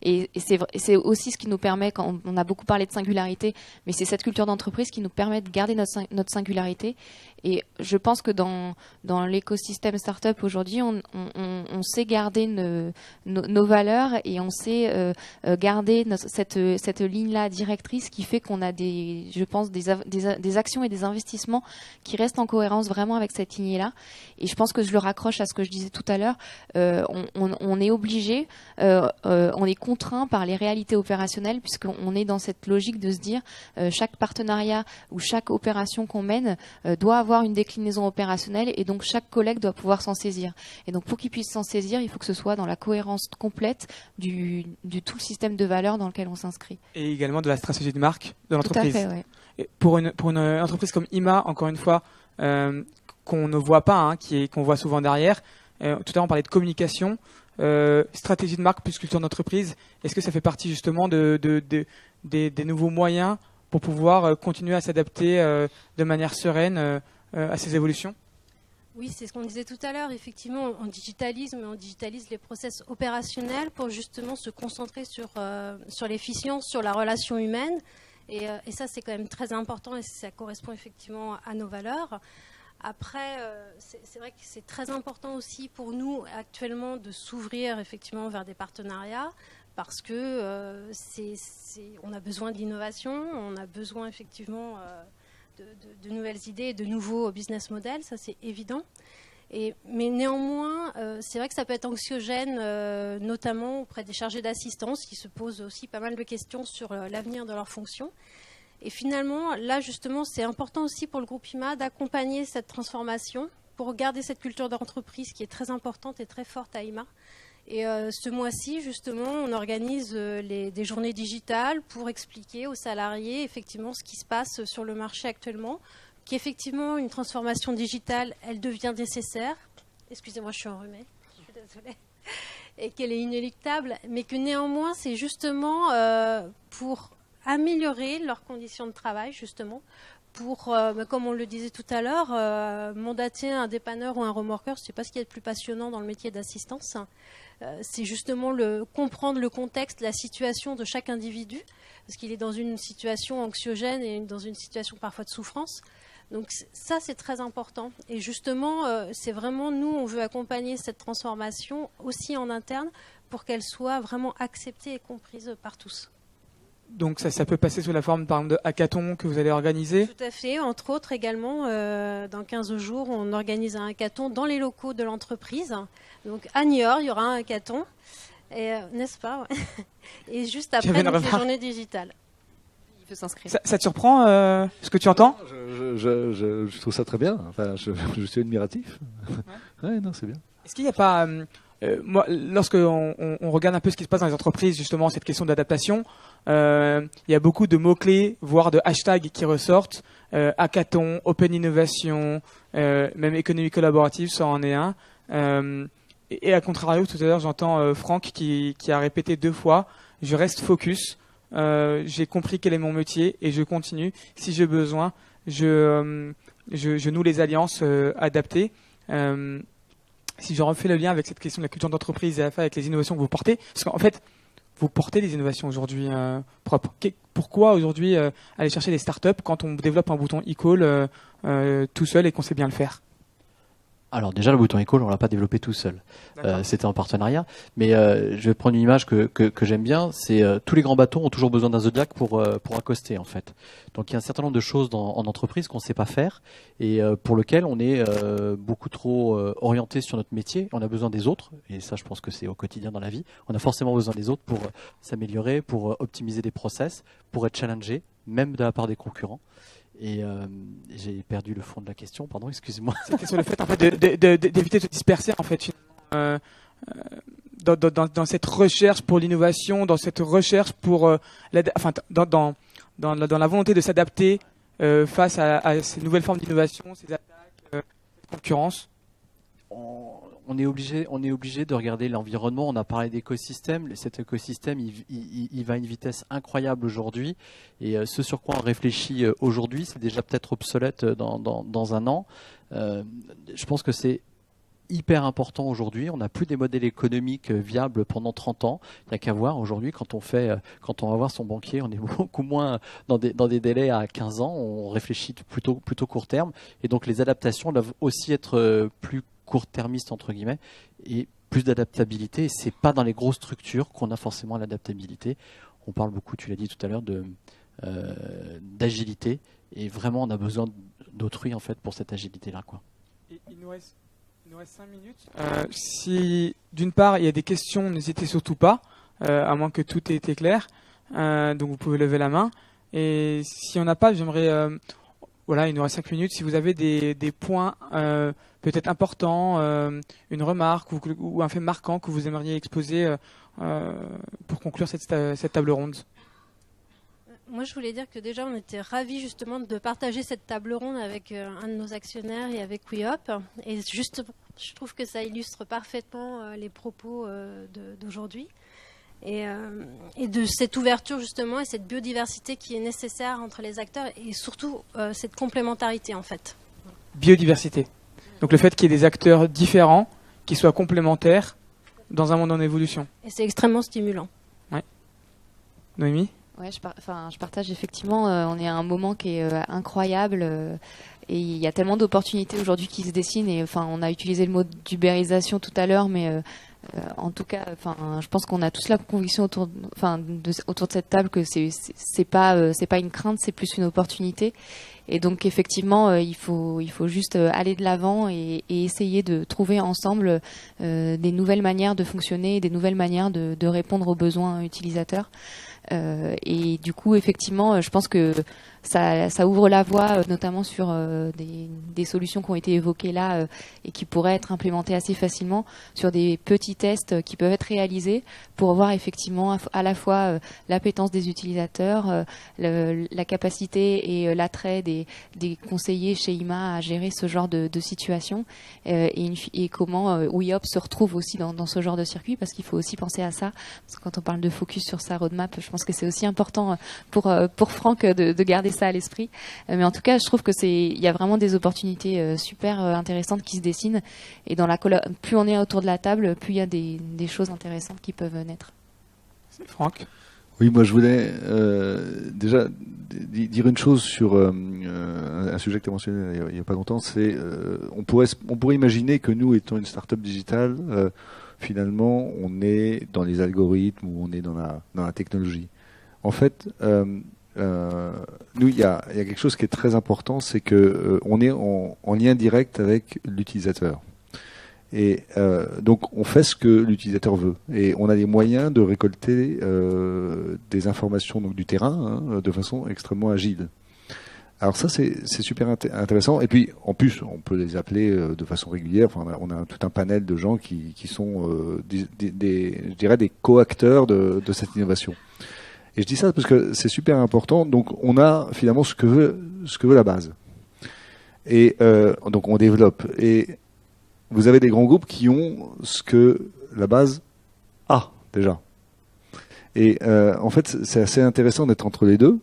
et c'est aussi ce qui nous permet, quand on a beaucoup parlé de singularité, mais c'est cette culture d'entreprise qui nous permet de garder notre singularité. Et je pense que dans l'écosystème startup aujourd'hui, on sait garder nos valeurs et on sait garder cette ligne-là directrice qui fait qu'on a je pense des actions et des investissements qui restent en cohérence vraiment avec cette lignée-là. Et je pense que je le raccroche à ce que je disais tout à l'heure. On est obligé, on est contraint par les réalités opérationnelles puisqu'on est dans cette logique de se dire chaque partenariat ou chaque opération qu'on mène doit avoir une déclinaison opérationnelle et donc chaque collègue doit pouvoir s'en saisir. Et donc pour qu'il puisse s'en saisir, il faut que ce soit dans la cohérence complète du tout le système de valeurs dans lequel on s'inscrit. Et également de la stratégie de marque de l'entreprise. Tout à fait, ouais. Et pour une entreprise comme IMA, encore une fois, qu'on ne voit pas, qu'on voit souvent derrière, tout à l'heure on parlait de communication, stratégie de marque plus culture d'entreprise. Est-ce que ça fait partie justement des nouveaux moyens pour pouvoir continuer à s'adapter de manière sereine à ces évolutions ? Oui, c'est ce qu'on disait tout à l'heure. Effectivement, on digitalise les process opérationnels pour justement se concentrer sur l'efficience, sur la relation humaine. Et ça, c'est quand même très important et ça correspond effectivement à nos valeurs. Après, c'est vrai que c'est très important aussi pour nous actuellement de s'ouvrir effectivement vers des partenariats parce que on a besoin de l'innovation, on a besoin effectivement de nouvelles idées et de nouveaux business models, ça c'est évident. Mais néanmoins, c'est vrai que ça peut être anxiogène, notamment auprès des chargés d'assistance qui se posent aussi pas mal de questions sur l'avenir de leur fonction. Et finalement, là justement, c'est important aussi pour le groupe IMA d'accompagner cette transformation pour garder cette culture d'entreprise qui est très importante et très forte à IMA. Et ce mois-ci, justement, on organise des journées digitales pour expliquer aux salariés effectivement ce qui se passe sur le marché actuellement, qu'effectivement une transformation digitale, elle devient nécessaire. Excusez-moi, je suis enrhumée, je suis désolée. Et qu'elle est inéluctable, mais que néanmoins, c'est justement pour améliorer leurs conditions de travail, justement, pour, comme on le disait tout à l'heure, mandater un dépanneur ou un remorqueur, ce n'est pas ce qui est le plus passionnant dans le métier d'assistance. C'est justement comprendre le contexte, la situation de chaque individu, parce qu'il est dans une situation anxiogène et dans une situation parfois de souffrance. Donc ça, c'est très important. Et justement, c'est vraiment, nous, on veut accompagner cette transformation aussi en interne pour qu'elle soit vraiment acceptée et comprise par tous. Donc ça peut passer sous la forme par exemple de hackathon que vous allez organiser? Tout à fait. Entre autres également, dans 15 jours, on organise un hackathon dans les locaux de l'entreprise. Donc à Niort, il y aura un hackathon. N'est-ce pas? Et juste après, donc, les journées digitales. Il peut s'inscrire. Ça te surprend ce que tu entends? Je trouve ça très bien. Enfin, je suis admiratif. Ouais, non, c'est bien. Est-ce qu'il n'y a pas... moi, lorsque on regarde un peu ce qui se passe dans les entreprises, justement, cette question d'adaptation, il y a beaucoup de mots-clés, voire de hashtags qui ressortent. Hackathon, Open Innovation, même économie collaborative, ça en est un. Et à contrario, tout à l'heure, j'entends Franck qui a répété 2 fois, je reste focus, j'ai compris quel est mon métier et je continue. Si j'ai besoin, je noue les alliances adaptées. Si je refais le lien avec cette question de la culture d'entreprise et avec les innovations que vous portez, parce qu'en fait, vous portez des innovations aujourd'hui propres. Pourquoi aujourd'hui aller chercher des startups quand on développe un bouton e-call tout seul et qu'on sait bien le faire? Alors déjà, le bouton e-call, on l'a pas développé tout seul. C'était en partenariais. Mais je vais prendre une image que j'aime bien. C'est tous les grands bateaux ont toujours besoin d'un Zodiac pour accoster en fait. Donc il y a un certain nombre de choses en entreprise qu'on sait pas faire et pour lequel on est beaucoup trop orienté sur notre métier. On a besoin des autres et ça, je pense que c'est au quotidien dans la vie. On a forcément besoin des autres pour s'améliorer, pour optimiser des process, pour être challengé, même de la part des concurrents. Et j'ai perdu le fond de la question, pardon, excusez-moi. C'était sur le fait en fait d'éviter de se disperser en fait dans cette recherche pour l'innovation, dans cette recherche pour dans la volonté de s'adapter face à ces nouvelles formes d'innovation, ces attaques, cette concurrence. On est obligé de regarder l'environnement. On a parlé d'écosystème. Cet écosystème, il va à une vitesse incroyable aujourd'hui. Et ce sur quoi on réfléchit aujourd'hui, c'est déjà peut-être obsolète dans un an. Je pense que c'est hyper important aujourd'hui. On n'a plus des modèles économiques viables pendant 30 ans. Il n'y a qu'à voir aujourd'hui quand on va voir son banquier, on est beaucoup moins dans des délais à 15 ans. On réfléchit plutôt court terme. Et donc les adaptations doivent aussi être plus court-termiste entre guillemets et plus d'adaptabilité. Et c'est pas dans les grosses structures qu'on a forcément l'adaptabilité. On parle beaucoup, tu l'as dit tout à l'heure, d'agilité et vraiment on a besoin d'autrui en fait pour cette agilité là quoi. Il nous reste 5 minutes. Si d'une part il y a des questions, n'hésitez surtout pas, à moins que tout ait été clair. Donc vous pouvez lever la main. Et si on n'a pas, j'aimerais il nous reste 5 minutes. Si vous avez des points peut-être importants, une remarque ou un fait marquant que vous aimeriez exposer pour conclure cette table ronde. Moi, je voulais dire que déjà, on était ravis justement de partager cette table ronde avec un de nos actionnaires et avec WeHop. Et juste, je trouve que ça illustre parfaitement les propos d'aujourd'hui. Et de cette ouverture justement et cette biodiversité qui est nécessaire entre les acteurs et surtout cette complémentarité en fait. Biodiversité. Donc le fait qu'il y ait des acteurs différents, qui soient complémentaires dans un monde en évolution. Et c'est extrêmement stimulant. Ouais. Noémie ? Ouais, je partage effectivement. On est à un moment qui est incroyable il y a tellement d'opportunités aujourd'hui qui se dessinent. Et enfin, on a utilisé le mot d'ubérisation tout à l'heure, mais en tout cas, enfin, je pense qu'on a tous la conviction autour de cette table que c'est pas une crainte, c'est plus une opportunité. Et donc effectivement, il faut juste aller de l'avant et essayer de trouver ensemble des nouvelles manières de fonctionner, des nouvelles manières de répondre aux besoins utilisateurs. Et du coup, effectivement, je pense que ça ouvre la voie, notamment sur des solutions qui ont été évoquées là et qui pourraient être implémentées assez facilement sur des petits tests qui peuvent être réalisés pour voir effectivement à la fois l'appétence des utilisateurs, la capacité et l'attrait des conseillers chez IMA à gérer ce genre de situation et comment WeHop se retrouve aussi dans ce genre de circuit, parce qu'il faut aussi penser à ça. Parce que quand on parle de focus sur sa roadmap, je pense que c'est aussi important pour Franck de garder ça à l'esprit. Mais en tout cas, je trouve que il y a vraiment des opportunités super intéressantes qui se dessinent. Et plus on est autour de la table, plus il y a des choses intéressantes qui peuvent naître. Franck ? Oui, moi je voulais déjà dire une chose sur un sujet que tu as mentionné il n'y a pas longtemps. C'est on pourrait imaginer que nous, étant une start-up digitale, finalement, on est dans les algorithmes ou on est dans la technologie. En fait, nous, il y a quelque chose qui est très important, c'est que on est en lien direct avec l'utilisateur. Et donc, on fait ce que l'utilisateur veut. Et on a les moyens de récolter des informations donc, du terrain de façon extrêmement agile. Alors ça, c'est super intéressant. Et puis, en plus, on peut les appeler de façon régulière. Enfin, on a tout un panel de gens qui sont, je dirais, des co-acteurs de cette innovation. Et je dis ça parce que c'est super important. Donc, on a finalement ce que veut la base. Et donc, on développe. Et vous avez des grands groupes qui ont ce que la base a déjà. Et en fait, c'est assez intéressant d'être entre les deux.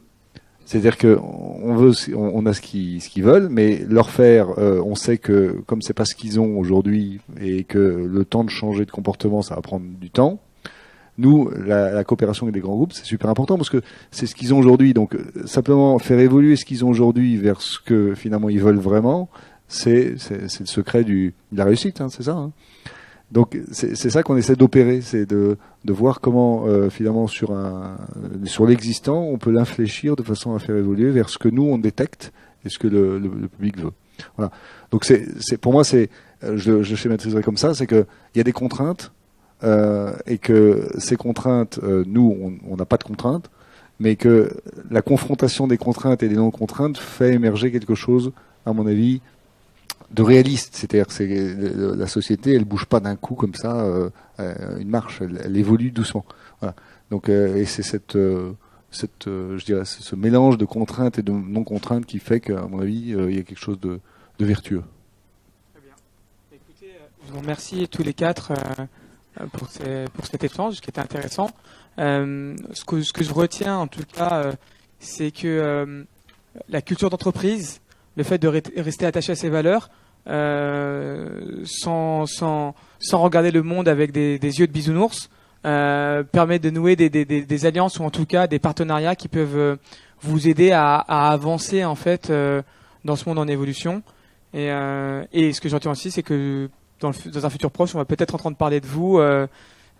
C'est-à-dire que on a ce qu'ils veulent, mais leur faire, on sait que comme c'est pas ce qu'ils ont aujourd'hui et que le temps de changer de comportement, ça va prendre du temps. Nous, la coopération avec des grands groupes, c'est super important parce que c'est ce qu'ils ont aujourd'hui. Donc, simplement faire évoluer ce qu'ils ont aujourd'hui vers ce que finalement ils veulent vraiment, c'est le secret de la réussite, hein, c'est ça. Hein. Donc, c'est ça qu'on essaie d'opérer, c'est de voir comment finalement sur l'existant, on peut l'infléchir de façon à faire évoluer vers ce que nous on détecte et ce que le public veut. Voilà. Donc, pour moi, je schématiserai comme ça, c'est que il y a des contraintes. Et que ces contraintes, nous, on n'a pas de contraintes, mais que la confrontation des contraintes et des non-contraintes fait émerger quelque chose, à mon avis, de réaliste. C'est-à-dire que la société, elle bouge pas d'un coup comme ça, une marche, elle évolue doucement. Voilà. Donc, et c'est je dirais, ce mélange de contraintes et de non-contraintes qui fait qu'à mon avis, il y a quelque chose de vertueux. Très bien. Écoutez, je vous remercie tous les quatre. Pour cet échange qui était intéressant. Ce que je retiens en tout cas, c'est que la culture d'entreprise, le fait de rester attaché à ses valeurs, sans regarder le monde avec des yeux de bisounours, permet de nouer des alliances ou en tout cas des partenariats qui peuvent vous aider à avancer en fait dans ce monde en évolution. Et ce que j'entends aussi, c'est que dans un futur proche, on va peut-être entendre parler de vous,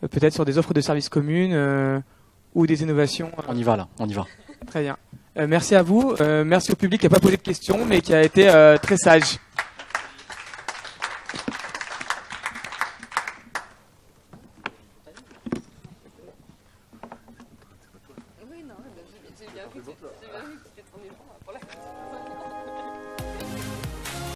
peut-être sur des offres de services communes ou des innovations. On y va là, on y va. Très bien. Merci à vous. Merci au public qui n'a pas posé de questions, mais qui a été très sage. Oui, non, j'ai bien vu que c'était ton élan pour la